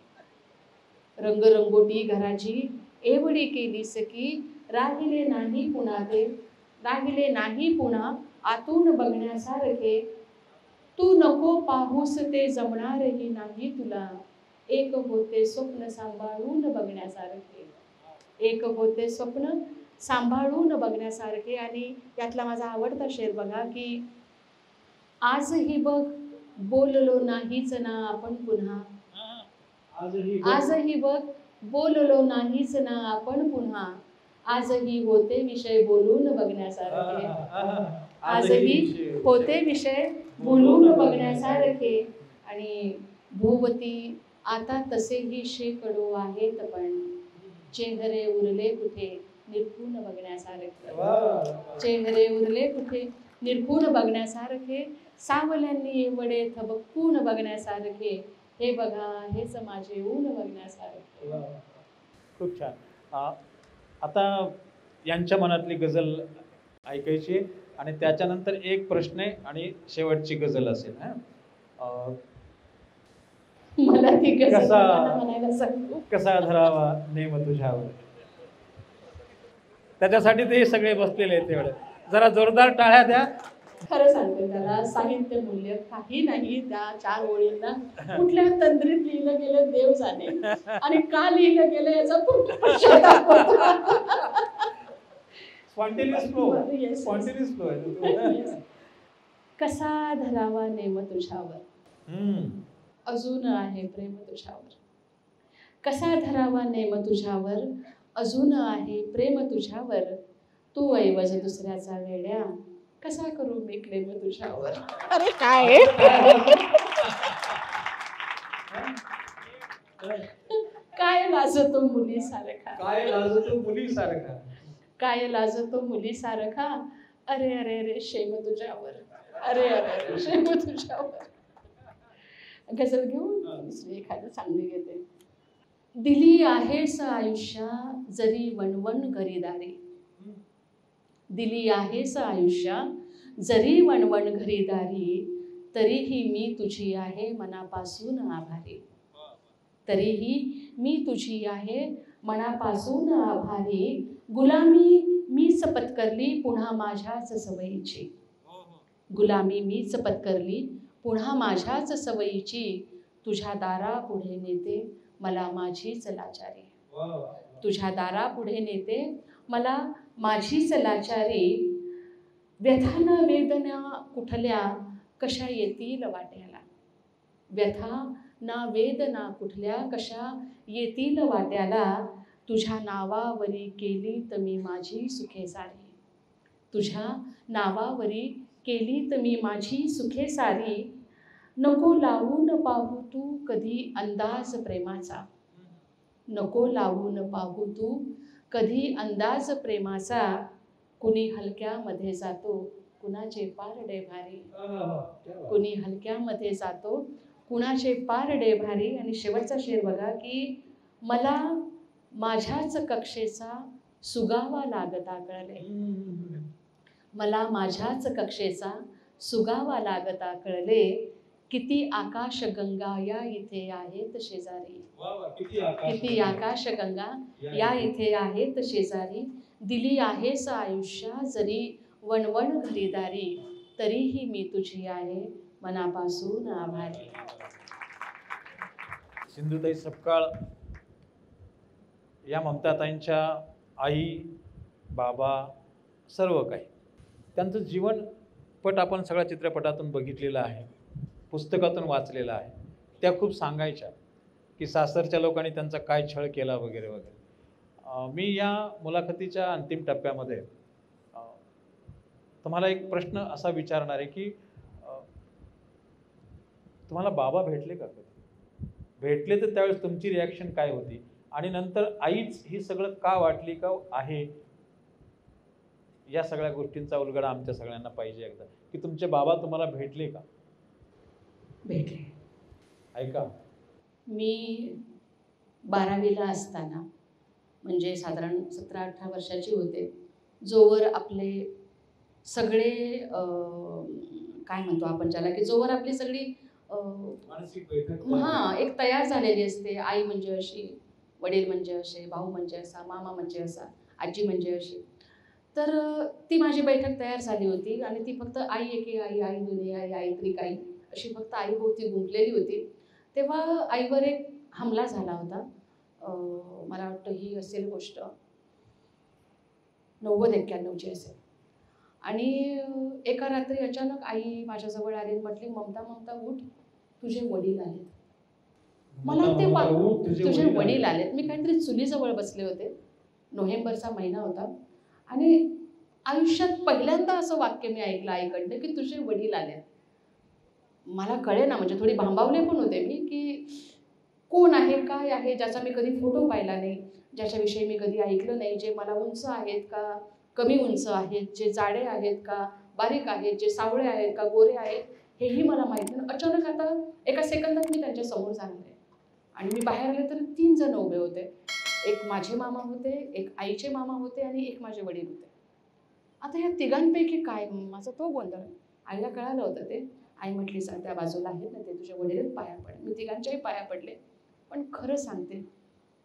रंगरंगोटी घराची एवढी केलीस की, राहिले नाही पुन्हा आतून बघण्यासारखे, तू नको पाहूस ते जमणारही नाही तुला, एक होते स्वप्न सांभाळून बघण्यासारखे, एक होते स्वप्न सांभाळून बघण्यासारखे. आणि यातला माझा आवडता शेर बघा की, आजही बघ बोललो नाहीच ना आपण पुन्हा, आजही बघ बोललो नाहीच ना आपण पुन्हा, आजही होते विषय बोलून बघण्यासारखे, आजही होते विषय बोलून बघण्यासारखे. आणि भोवती आता तसेही शेकडो आहेत, पण चेहरे उरले कुठे निरखून बघण्यासारखे, चेहरे उरले कुठे निरखून बघण्यासारखे, सावल्यांनी एवढे थबकून बघण्यासारखे, हे बघा हेच माझे ऊन बघण्यासारखे. खूप छान. आता यांच्या मनातली गझल ऐकायची आणि त्याच्यानंतर एक प्रश्न आहे आणि शेवटची गझल असेल. मला ती गझल कसा- म्हणायला सांगू. कसा धरावा नेम तुझ्यावर, त्याच्यासाठी ते सगळे बसलेले आहेत. तेवढे जरा जोरदार टाळ्या द्या. खरं सांगते, त्याला साहित्य मूल्य काही नाही. त्या 4 ओळींना कुठल्या तंद्रीत लिहिलं गेलं देव जाणे, आणि का लिहिलं गेलं याचा खूप पश्चाताप होतो. Spontaneous flow, Yes. Spontaneous flow आहे. कसा धरावा नेम तुझ्यावर, अजून आहे प्रेम तुझ्यावर, कसा धरावा नेम तुझ्यावर, अजून आहे प्रेम तुझ्यावर, तू ऐवज दुसऱ्याचा वेड्या, कसा करू मी प्रेम तुझ्यावर. अरे काय काय लाजतो मुलीसारखा, काय लाजतो मुलीसारखा, काय लाजतो मुलीसारखा, अरे अरे अरे शेम तुझ्यावर, अरे अरे अरे शेम तुझ्यावर. गझल घेऊन दुसरी एखादं चांगली घेते. दिली आहेस आयुष्या जरी वणवण घरीदारी, दिली आहेस आयुष्या जरी वणवण घरीदारी, तरीही मी तुझी आहे मनापासून आभारी, तरीही मी तुझी आहे मनापासून आभारी, गुलामी मीच पत्करली पुन्हा माझ्याच सवयीची. गुलामी मीच पत्करली पुन्हा माझ्याच सवयीची, तुझ्या दारापुढे नेते मला माझीच लाचारी. तुझ्या दारापुढे नेते मला माझीच लाचारी, व्यथा न वेदना कुठल्या कशा येतील वाट्याला. व्यथा ना वेदना कुठल्या कशा येतील वाट्याला, तुझ्या नावावरी केली तर मी माझी सुखे सारी. तुझ्या नावावरी केली तर मी माझी सुखे सारी, नको लावून पाहू तू कधी अंदाज प्रेमाचा. नको लावून पाहू तू कधी अंदाज प्रेमाचा, कुणी हलक्यामध्ये जातो कुणाचे पारडे भारी. कुणी हलक्यामध्ये जातो कुणाचे पारडे भारी. आणि शेवटचा शेर बघा की मला माझ्याच कक्षेचा सुगावा लागता कळले. मला माझ्याच कक्षेचा सुगावा लागता कळले, किती आकाश गंगा या इथे आहेत शेजारी. किती आकाश गंगा या इथे आहेत शेजारी, दिली आहेस आयुष्या जरी वणवण घरीदारी, तरीही मी तुझी आहे मनापासून आभारी. सिंधुताई सपकाळ या ममताताईंच्या आई, बाबा, सर्व काही त्यांचं जीवनपट आपण सगळ्या चित्रपटातून बघितलेलं आहे, पुस्तकातून वाचलेलं आहे. त्या खूप सांगायच्या की सासरच्या लोकांनी त्यांचा काय छळ केला वगैरे वगैरे. मी या मुलाखतीच्या अंतिम टप्प्यामध्ये तुम्हाला एक प्रश्न असा विचारणार आहे की तुम्हाला बाबा भेटले का कधी? भेटले तर त्यावेळेस तुमची रिॲक्शन काय होती? आणि नंतर आईच ही सगळं का वाटली का आहे? या सगळ्या गोष्टींचा उलगडा आमच्या सगळ्यांना पाहिजे एकदा, की तुमचे बाबा तुम्हाला भेटले का? भेटले. ऐका, मी 12वीला असताना, म्हणजे साधारण 17-18 वर्षाची होते, जोवर आपले सगळे काय म्हणतो आपण ज्याला, की जोवर आपली सगळी मानसिक बैठक एक तयार झालेली असते. आई म्हणजे अशी, वडील म्हणजे असे, भाऊ म्हणजे असा, मामा म्हणजे असा, आजी म्हणजे अशी. तर ती माझी बैठक तयार झाली होती आणि ती फक्त आई एके आई, आई दोन्ही आई, आई त्रिक आई अशी फक्त आईभोवती गुंफलेली होती. तेव्हा आईवर एक हमला झाला होता. मला वाटतं ही असेल गोष्ट 90-91ची असेल. आणि एका रात्री अचानक आई माझ्याजवळ आली आणि म्हटली, ममता ममता उठ, तुझे वडील आलेत. मला ते तुझे वडील आलेत. मी काहीतरी चुलीजवळ बसले होते, नोव्हेंबरचा महिना होता आणि आयुष्यात पहिल्यांदा असं वाक्य मी ऐकलं आईकडनं की तुझे वडील आलेत. मला कळे ना, म्हणजे थोडी भांबावले पण होते मी की कोण आहे, काय आहे, ज्याचा मी कधी फोटो पाहिला नाही, ज्याच्याविषयी मी कधी ऐकलं नाही, जे मला उंच आहेत का कमी उंच आहेत, जे जाडे आहेत का बारीक आहेत, जे सावळे आहेत का गोरे आहेत, हेही मला माहिती नाही. अचानक आता एका सेकंदात मी त्यांच्या समोर झाले आणि मी बाहेर आले तर 3 जण उभे होते. एक माझे मामा होते, एक आईचे मामा होते आणि एक माझे वडील होते. आता या तिघांपैकी काय, माझा तो गोंधळ. आईला कळालं होतं ते. आई म्हटली, सर त्या बाजूला आहेत ना, ते तुझ्या वडील पाया पड. मी तिघांच्याही पाया पडले. पण खरं सांगते,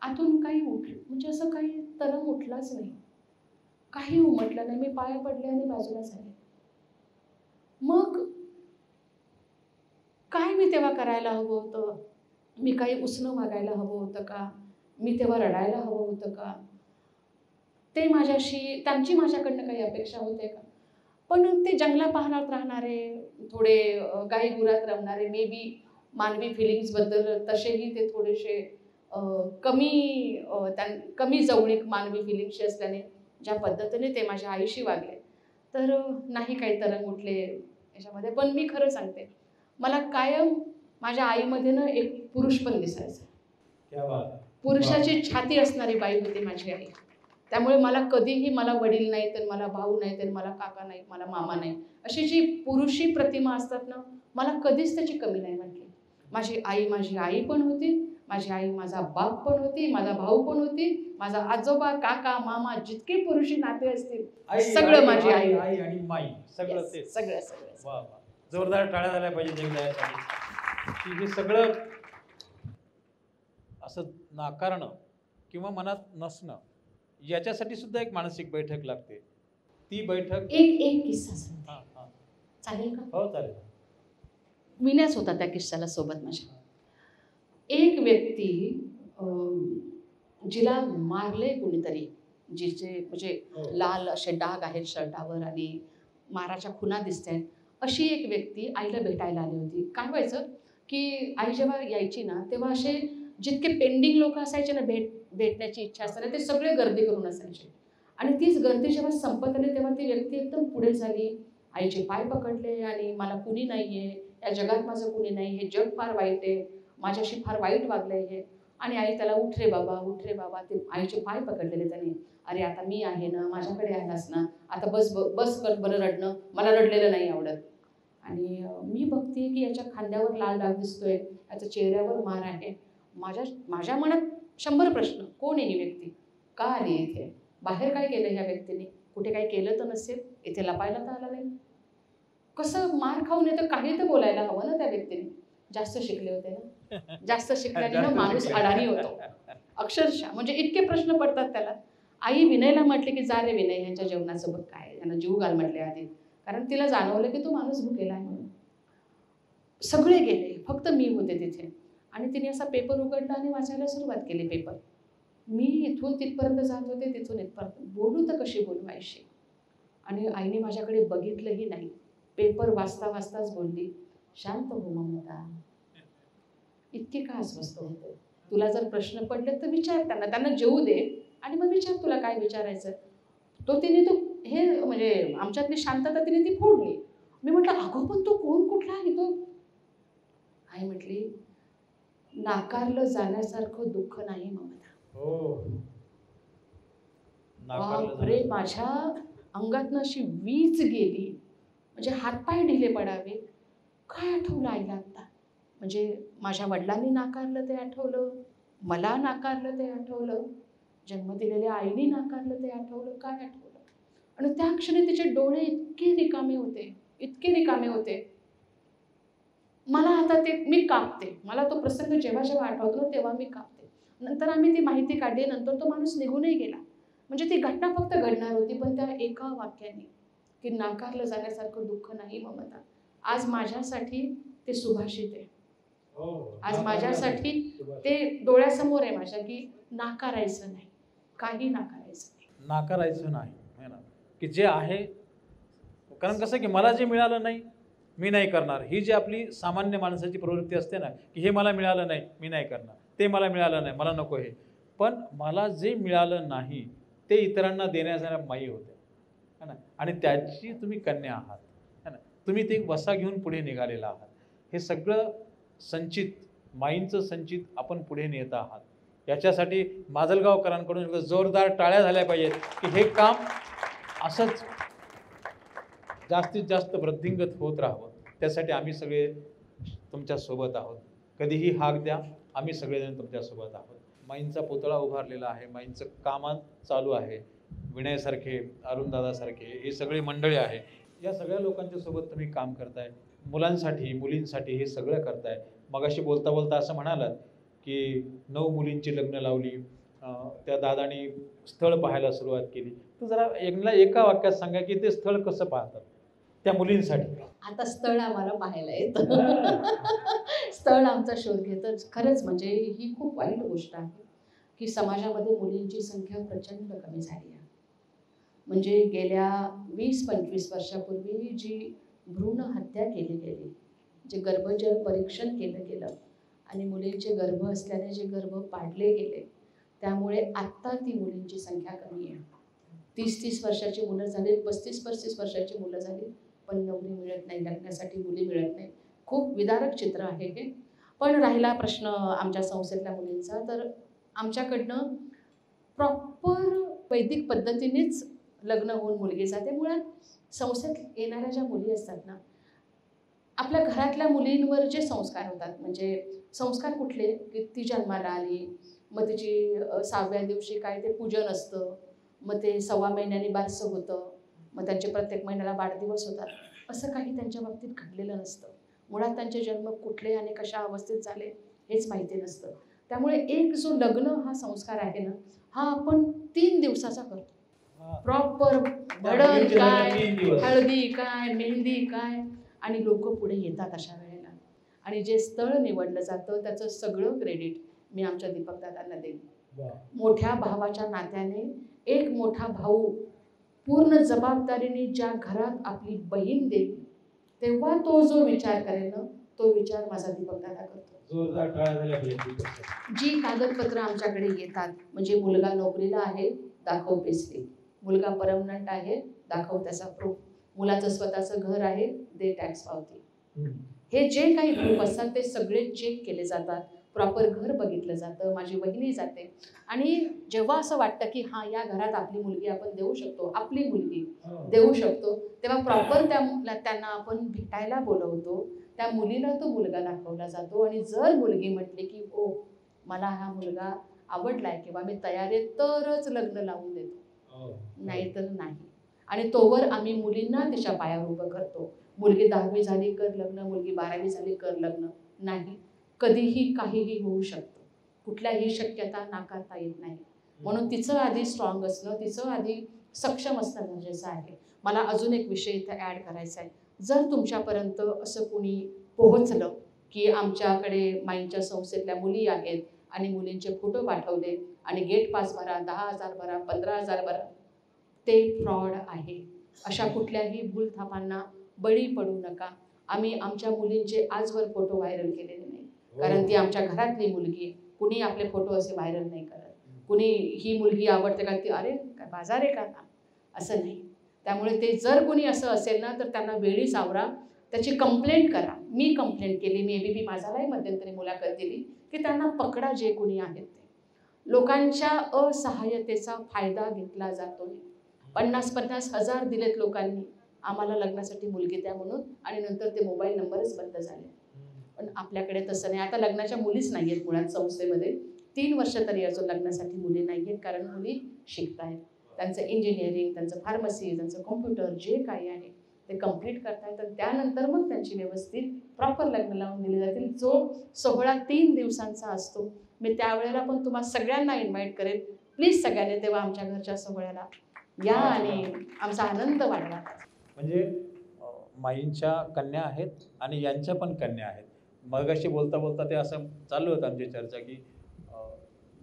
आतून काही म्हणजे असं काही तरंग उठलाच नाही, काही उमटलं नाही. मी पाया पडले आणि बाजूला झाले. मग काय मी तेव्हा करायला हवं होतं? मी काही उसणं वागायला हवं होतं का? मी तेव्हा रडायला हवं होतं का? ते माझ्याशी, त्यांची माझ्याकडनं काही अपेक्षा होते का? पण ते जंगला पाहण्यात राहणारे, थोडे गाई गुरात रमणारे, मे बी मानवी फिलिंग्सबद्दल तसेही ते थोडेसे कमी जवळीक मानवी फिलिंग्सशी असल्याने ज्या पद्धतीने ते माझ्या आईशी वागले, तर नाही काही तरंग उठले याच्यामध्ये. पण मी खरं सांगते, मला कायम माझ्या आईमध्ये ना एक पुरुष पण दिसायचा. पुरुषाची छाती असणारी बाई होती माझी आई. त्यामुळे मला कधीही, मला वडील नाही, तर मला भाऊ नाही, तर मला काका नाही, मला मामा नाही, अशी जी पुरुषी प्रतिमा असतात ना, मला कधीच त्याची कमी नाही वाटली. माझी आई पण होती, माझी आई माझा बाप पण होती, माझा भाऊ पण होती, माझा आजोबा, काका, मामा, जितके पुरुषी नाते असतील सगळं माझी आई आणि माई सगळं ते सगळं. वा वा, जोरदार टाळ्या झाल्या पाहिजे एकदा यासाठी की हे सगळं असं नाकारणं किंवा मनात नसणं याच्यासाठी सुद्धा एक मानसिक बैठक लागते. ती बैठक एक किस्सा सांगते. हां हां चालेल का? हो चालेल. विन्यास होता त्या किस्साला सोबत माझ्या. एक व्यक्ती जिला मारले कुणीतरी, जिचे म्हणजे हो. लाल असे डाग आहेत शर्टावर आणि माराच्या खुणा दिसतायत, अशी एक व्यक्ती आईला भेटायला आली होती. काय व्हायचं की आई जेव्हा यायची ना तेव्हा असे जितके पेंडिंग लोक असायचे ना भेटण्याची इच्छा असताना ते सगळे गर्दी करून असायचे. आणि तीच गर्दी जेव्हा संपत आली तेव्हा ती व्यक्ती एकदम पुढे झाली, आईचे पाय पकडले आणि मला कुणी नाही आहे, या जगात माझं कुणी नाही, हे जग फार वाईट आहे, माझ्याशी फार वाईट वागलंय हे. आणि आई त्याला उठ रे बाबा, उठ रे बाबा. ते आईचे पाय पकडलेले त्याने. अरे आता मी आहे ना, माझ्याकडे आलास ना, आता बस कर बरं रडणं, मला रडलेलं नाही आवडत. आणि मी बघते की याच्या खांद्यावर लाल डाग दिसतोय, याच्या चेहऱ्यावर मार आहे. माझ्या मनात 100 प्रश्न. कोण आहे ही व्यक्ती, का आली इथे, बाहेर काय केलं ह्या व्यक्तीने, कुठे काय केलं तर नसेल, इथे लपायला तर आला नाही, कसं मार खाऊन येतं, काही तर बोलायला हवं ना त्या व्यक्तीने. जास्त शिकले होते ना, जास्त शिकल्याने ना माणूस अडाणी होतो अक्षरशः. म्हणजे इतके प्रश्न पडतात त्याला. आई विनयला म्हटले की जा रे विनय, यांच्या जेवणाचं बघ काय, यांना जीव घाल म्हटले आधी, कारण तिला जाणवलं की तो माणूस भुकेला आहे म्हणून. सगळे गेले, फक्त मी होते तिथे. आणि तिने असा पेपर उघडला आणि वाचायला सुरुवात केली पेपर. मी इथून तिथपर्यंत जात होते, तिथून इथपर्यंत. बोलू तर कशी बोलू आईशी. आणि आईने माझ्याकडे बघितलंही नाही, पेपर वाचता वाचताच बोलली, शांत हो ममता, इतके का अस्वस्थ होते, तुला जर प्रश्न पडले तर विचार त्यांना जेवू दे आणि मग विचार तुला काय विचारायचं. तिने हे म्हणजे आमच्यातली शांतता तिने ती फोडली. मी म्हटलं अगं पण तो कोण कुठला आहे तो. आई म्हटली नाकारलं जाण्यासारखं दुःख नाही ममता. हो. बापरे, माझ्या अंगातनं अशी वीज गेली, म्हणजे हातपाय ढिले पडावे. काय आठवलं आईला आत्ता, म्हणजे माझ्या वडिलांनी नाकारलं ते आठवलं, मला नाकारलं ते आठवलं, जन्म दिलेल्या आईने नाकारलं ते आठवलं, काय आठवलं. आणि त्या क्षणी तिचे डोळे इतके रिकामे होते, इतके रिकामे होते. मला आता ते मी कापते, मला तो प्रसंग जेव्हा जेव्हा आठवतो ना तेव्हा मी कापते. नंतर आम्ही ती माहिती काढली, नंतर तो माणूस निघूनही गेला. म्हणजे ती घटना फक्त घडणार होती, पण त्या एका वाक्याने की नाकारलं जाण्यासारखं दुःख नाही ममता. आज माझ्यासाठी ते सुभाषित आहे. आज माझ्यासाठी ते डोळ्यासमोर आहे माझ्या, की नाकारायचं नाही, काही नाकारायचं नाही. नाकारायचं नाही है ना, की जे आहे. कारण कसं की मला जे मिळालं नाही मी नाही करणार, ही जी आपली सामान्य माणसाची प्रवृत्ती असते ना, की हे मला मिळालं नाही मी नाही करणार, ते मला मिळालं नाही मला नको हे. पण मला जे मिळालं नाही ते इतरांना देण्याचा माई होते है ना, आणि त्याची तुम्ही कन्या आहात है ना, तुम्ही ते वसा घेऊन पुढे निघालेला आहात. हे सगळं संचित माईंचं संचित आपण पुढे नेत आहात. याच्यासाठी माजलगावकरांकडून जोरदार टाळ्या झाल्या पाहिजेत की हे काम असंच जास्तीत जास्त वृद्धिंगत होत राहावं. त्यासाठी आम्ही सगळे तुमच्यासोबत आहोत. कधीही हाक द्या, आम्ही सगळेजण तुमच्यासोबत आहोत. माईंचा पुतळा उभारलेला आहे, माईंचं कामात चालू आहे. विनयसारखे, अरुणदादासारखे हे सगळे मंडळी आहे. या सगळ्या लोकांच्या सोबत तुम्ही काम करताय. मुलांसाठी मुलींसाठी हे सगळं करताय. मगाशी बोलता बोलता असं म्हणालात की 9 मुलींची लग्न लावली, त्या दादानी स्थळ पाहायला सुरुवात केली. तर जरा एका वाक्यात सांगा की ते स्थळ कसं पाहतात त्या मुलींसाठी. आता स्थळ आम्हाला पाहायला येतं. स्थळ आमचा शोध घेतं. खरंच म्हणजे ही खूप वाईट गोष्ट आहे की समाजामध्ये मुलींची संख्या प्रचंड कमी झाली आहे. म्हणजे गेल्या 20-25 वर्षापूर्वी जी भ्रूण हत्या केली गेली, जे गर्भजल परीक्षण केलं गेलं आणि मुलींचे गर्भ असल्याने जे गर्भ पाडले गेले, त्यामुळे आत्ता ती मुलींची संख्या कमी आहे. 30-30 वर्षाची मुलं झाली, 35-35 वर्षाची मुलं झाली, पण नोकरी मिळत नाही, लग्नासाठी मुली मिळत नाही. खूप विदारक चित्र आहे हे. पण राहिला प्रश्न आमच्या संस्थेतल्या मुलींचा, तर आमच्याकडनं प्रॉपर वैदिक पद्धतीनेच लग्न होऊन मुलगी जाते. मुळात संस्थेत येणाऱ्या ज्या मुली असतात ना, आपल्या घरातल्या मुलींवर जे संस्कार होतात, म्हणजे संस्कार कुठले की ती जन्माला आली, मग तिची 6व्या दिवशी काय ते पूजन असतं, मग ते 1.25 महिन्यानी बारसं होतं, मग त्यांचे प्रत्येक महिन्याला वाढदिवस होतात. असं काही त्यांच्या बाबतीत घडलेलं नसतं. मुळात त्यांचे जन्म कुठले आणि कशा अवस्थेत झाले हेच माहिती नसतं. त्यामुळे एक जो लग्न हा संस्कार आहे ना, हा आपण 3 दिवसाचा करतो. प्रॉपर भडण काय, हळदी काय, मेहंदी काय, आणि लोक पुढे येतात अशा वेळेला. आणि जे स्थळ निवडलं जातं त्याचं सगळं क्रेडिट मी आमच्या दीपकदादांना देईन. मोठ्या भावाच्या नात्याने एक मोठा भाऊ पूर्ण जबाबदारीने ज्या घरात आपली बहीण देईल, तेव्हा तो जो विचार करेल ना, तो विचार माझा दीपकदादा करतो. जोरदार टाळ्या झाल्या पाहिजे. जी कागदपत्र आमच्याकडे येतात, म्हणजे मुलगा नोकरीला आहे, दाखव पेस्लिप. मुलगा परमनंट आहे, दाखव त्याचा प्रूफ. मुलाचं स्वतःचं घर आहे, दे टॅक्स पावती. हे जे काही प्रूफ असतात ते सगळे चेक केले जातात. प्रॉपर घर बघितलं जातं, माझी बहिणी जाते. आणि जेव्हा असं वाटतं की हां, या घरात आपली मुलगी आपण देऊ शकतो, आपली मुलगी देऊ शकतो, तेव्हा प्रॉपर त्यांना आपण भेटायला बोलवतो. त्या मुलीला तो मुलगा दाखवला जातो. आणि जर मुलगी म्हटली की ओ मला हा मुलगा आवडलाय किंवा मी तयार आहे, तरच लग्न लावून देतो, नाहीतर नाही. आणि तोवर आम्ही मुलींना तिच्या पायावर उभं करतो. मुलगी 10वी झाली कर लग्न, मुलगी 12वी झाली कर लग्न नाही. कधीही काहीही होऊ शकतं, कुठल्याही शक्यता नाकारता येत नाही. म्हणून तिचं आधी स्ट्रॉंग असणं, तिचं आधी सक्षम असणं गरजेचं आहे. मला अजून एक विषय इथं ॲड करायचा आहे. जर तुमच्यापर्यंत असं कोणी पोहोचलं की आमच्याकडे माईंच्या संस्थेतल्या मुली आहेत आणि मुलींचे फोटो पाठवले आणि गेट पास भरा, 10,000 भरा, 15,000 भरा, ते फ्रॉड आहे. अशा कुठल्याही भूलथापांना बळी पडू नका. आम्ही आमच्या मुलींचे आजवर फोटो व्हायरल केलेले नाही, कारण ती आमच्या घरातली मुलगी आहे. कुणी आपले फोटो असे व्हायरल नाही करत. कुणी ही मुलगी आवडते का, ती अरे काय बाजार आहे का, असं नाही. त्यामुळे ते जर कोणी असं असेल ना, तर त्यांना वेळीच आवरा, त्याची कंप्लेंट करा. मी कंप्लेंट केली, मी ABP माझालाही मध्यंतरी मुलाखत दिली की त्यांना पकडा जे कोणी आहेत ते. लोकांच्या असहाय्यतेचा फायदा घेतला जातो. 50-50 हजार दिलेत लोकांनी आम्हाला लग्नासाठी मुलगी द्या म्हणून, आणि नंतर ते मोबाईल नंबरच बंद झाले. पण आपल्याकडे तसं नाही. आता लग्नाच्या मुलीच नाही आहेत मुळात संस्थेमध्ये. 3 वर्ष तरी अजून लग्नासाठी मुली नाही आहेत, कारण मुली शिकत आहेत. त्यांचं इंजिनिअरिंग, त्यांचं फार्मसी, त्यांचं कॉम्प्युटर जे काही आहे ते कंप्लीट करतायत. आणि त्यानंतर मग त्यांची व्यवस्थित प्रॉपर लग्न लावून दिले जातील. जो सोहळा 3 दिवसांचा असतो, मी त्यावेळेला पण तुम्हाला सगळ्यांना इन्व्हाइट करेन. प्लीज सगळ्यांनी तेव्हा आमच्या घरच्या सोहळ्याला या आणि आमचा आनंद वाढवा. म्हणजे माईंच्या कन्या आहेत आणि यांच्या पण कन्या आहेत. मगाशी बोलता बोलता ते असं चालू होतं आमची चर्चा की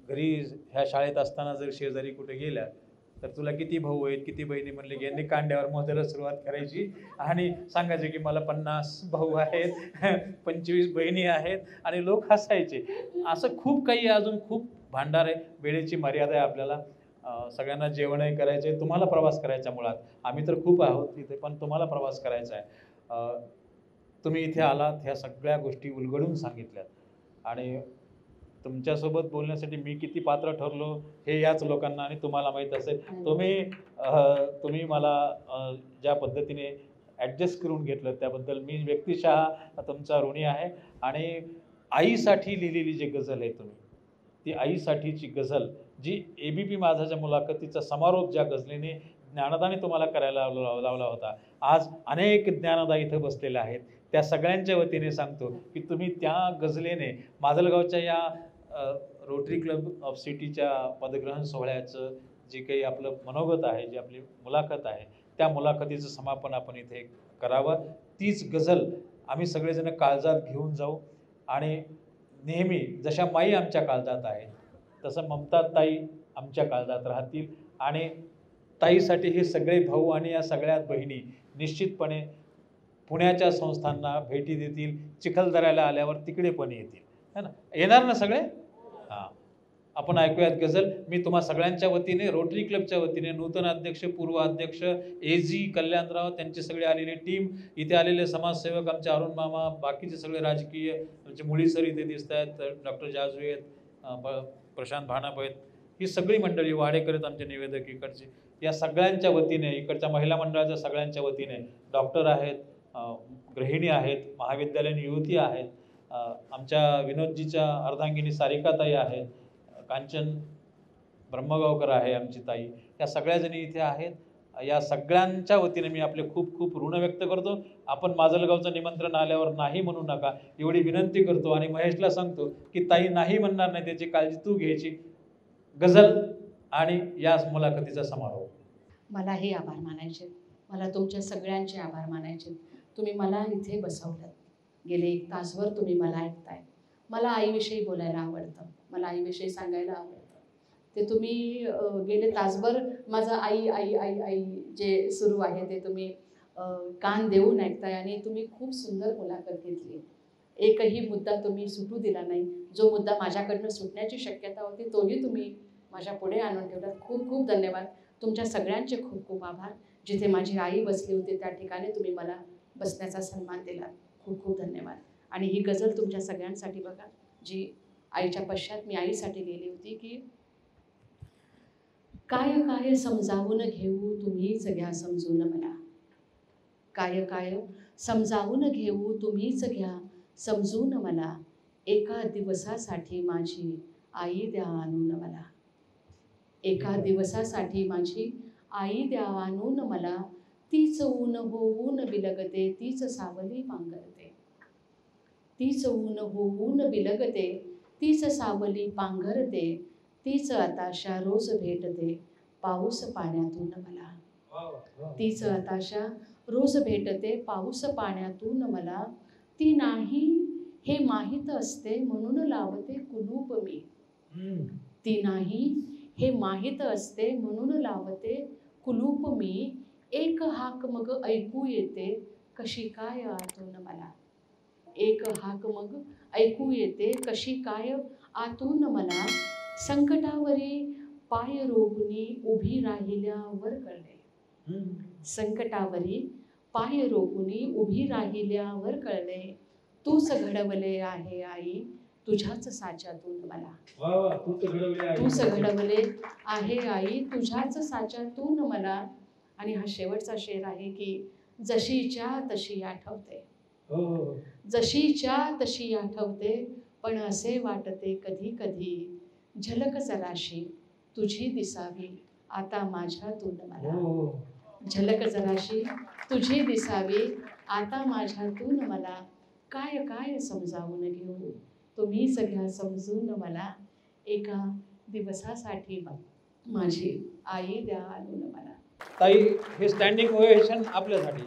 घरी ह्या शाळेत असताना जर शेजारी कुठे गेल्या तर तुला किती भाऊ आहेत, किती बहिणी, म्हणले की यांनी कांड्यावर मोजायला सुरुवात करायची आणि सांगायचे की मला 50 भाऊ आहेत, 25 बहिणी आहेत, आणि लोक हसायचे. असं खूप काही अजून खूप भांडार आहे. वेळेची मर्यादा आहे आपल्याला. सगळ्यांना जेवणही करायचे, तुम्हाला प्रवास करायचा. मुळात आम्ही तर खूप आहोत इथे, पण तुम्हाला प्रवास करायचा आहे. तुम्ही इथे आलात, ह्या सगळ्या गोष्टी उलगडून सांगितल्यात. आणि तुमच्यासोबत बोलण्यासाठी मी किती पात्र ठरलो हे याच लोकांना आणि तुम्हाला माहीत असेल. तुम्ही मला ज्या पद्धतीने ॲडजस्ट करून घेतलं त्याबद्दल मी व्यक्तिशः तुमचा ऋणी आहे. आणि आईसाठी लिहिलेली जी गझल आहे तुम्ही, ती आईसाठीची गझल जी ABP माझाच्या मुलाखतीचा समारोप ज्या गझलेने ज्ञानदाने तुम्हाला करायला लावला होता. आज अनेक ज्ञानदा इथं बसलेले आहेत. त्या सगळ्यांच्या वतीने सांगतो की तुम्ही त्या गझलेने माजलगावच्या या रोटरी क्लब ऑफ सिटीच्या पदग्रहण सोहळ्याचं जे काही आपलं मनोगत आहे, जी आपली मुलाखत आहे, त्या मुलाखतीचं समापन आपण इथे करावं. तीच गझल आम्ही सगळेजण काळजात घेऊन जाऊ. आणि नेहमी जशा माई आमच्या काळजात आहेत तसं ममता ताई आमच्या काळजात राहतील. आणि ताईसाठी हे सगळे भाऊ आणि या सगळ्या बहिणी निश्चितपणे पुण्याच्या संस्थांना भेटी देतील. चिखलदऱ्याला आल्यावर तिकडे पण येतील, है ना? येणार ना सगळे? हां, आपण ऐकूयात गझल. मी तुम्हा सगळ्यांच्या वतीने, रोटरी क्लबच्या वतीने, नूतन अध्यक्ष, पूर्व अध्यक्ष, AG कल्याणराव, त्यांची सगळी आलेली टीम, इथे आलेले समाजसेवक, आमचे अरुण मामा, बाकीचे सगळे राजकीय, आमचे मुळी सर इथे दिसत आहेत, डॉक्टर जाजू आहेत, प्रशांत भाणाप आहेत, ही सगळी मंडळी, वाडेकर आहेत आमचे निवेदक इकडचे, या सगळ्यांच्या वतीने, इकडच्या महिला मंडळाच्या सगळ्यांच्या वतीने, डॉक्टर आहेत, गृहिणी आहेत, महाविद्यालयीन युवती आहेत, आमच्या विनोदजीच्या अर्धांगिनी सारिकाताई आहेत, कांचन ब्रह्मगावकर आहे आमची ताई, या सगळ्याजणी इथे आहेत. या सगळ्यांच्या वतीने मी आपले खूप खूप ऋण व्यक्त करतो. आपण माजलगावचं निमंत्रण आल्यावर नाही म्हणू नका एवढी विनंती करतो आणि महेशला सांगतो की ताई नाही म्हणणार नाही, त्याची काळजी तू घ्यायची. गझल आणि या मुलाखतीचा समारोप. मलाही आभार मानायचे, मला तुमच्या सगळ्यांचे आभार मानायचे. तुम्ही मला इथे बसवलं, गेले 1 तासभर तुम्ही मला ऐकताय. मला आईविषयी बोलायला आवडतं, मला आईविषयी सांगायला आवडतं. ते तुम्ही गेले तासभर माझं आई आई आई आई जे सुरू आहे ते तुम्ही कान देऊन ऐकताय आणि तुम्ही खूप सुंदर मुलाखत घेतली. एकही मुद्दा तुम्ही सुटू दिला नाही. जो मुद्दा माझ्याकडनं सुटण्याची शक्यता होती तोही तुम्ही माझ्या पुढे आणून ठेवलात. खूप खूप धन्यवाद. तुमच्या सगळ्यांचे खूप खूप आभार. जिथे माझी आई बसली होती त्या ठिकाणी तुम्ही मला बसण्याचा सन्मान दिला. खूप खूप धन्यवाद. आणि ही गझल तुमच्या सगळ्यांसाठी बघा, जी आईच्या पश्चात मी आईसाठी लिहिली होती की काय काय समजावून घेऊ तुम्हीच घ्या समजून मला. काय काय समजावून घेऊ तुम्हीच घ्या समजून मला. एका दिवसासाठी माझी आई द्या आणून मला. एका दिवसासाठी माझी आई द्या आणून मला. तीच ऊन होऊन बिलगते तीच सावली पांघरते. तीच ऊन होऊन बिलगते तीच सावली पांघरते. तीच आताशा रोज भेटते पाऊस पाण्यातून मला. तीच आताशा रोज भेटते पाऊस पाण्यातून मला. ती नाही हे माहीत असते म्हणून लावते कुलूप मी. ती नाही हे माहीत असते म्हणून लावते कुलूप मी. एक हाक मग ऐकू येते कशी काय आतून मला. एक हाक मग ऐकू येते कशी काय आतून मला. संकटावरी पाय रोवूनी उभी राहिल्यावर कळले. संकटावरी पाय रोवूनी उभी राहिल्यावर कळले. तूच घडवले आहे आई तुझ्याच साच्यातून मला. तूच घडवले आहे आई तुझ्याच साच्यातून मला. आणि हा शेवटचा शेर आहे की जशीच्या तशी आठवते. जशीच्या तशी आठवते पण असे वाटते कधी कधी झलक जराशी तुझी दिसावी आता माझ्यातून मला. झलक जराशी तुझी दिसावी आता माझ्यातून मला. काय काय समजावून घेऊ तुम्हीच घ्या समजून मला. एका दिवसासाठी माझी आई द्या आणून मला. ताई हे स्टँडिंग ओव्हेशन आपल्यासाठी.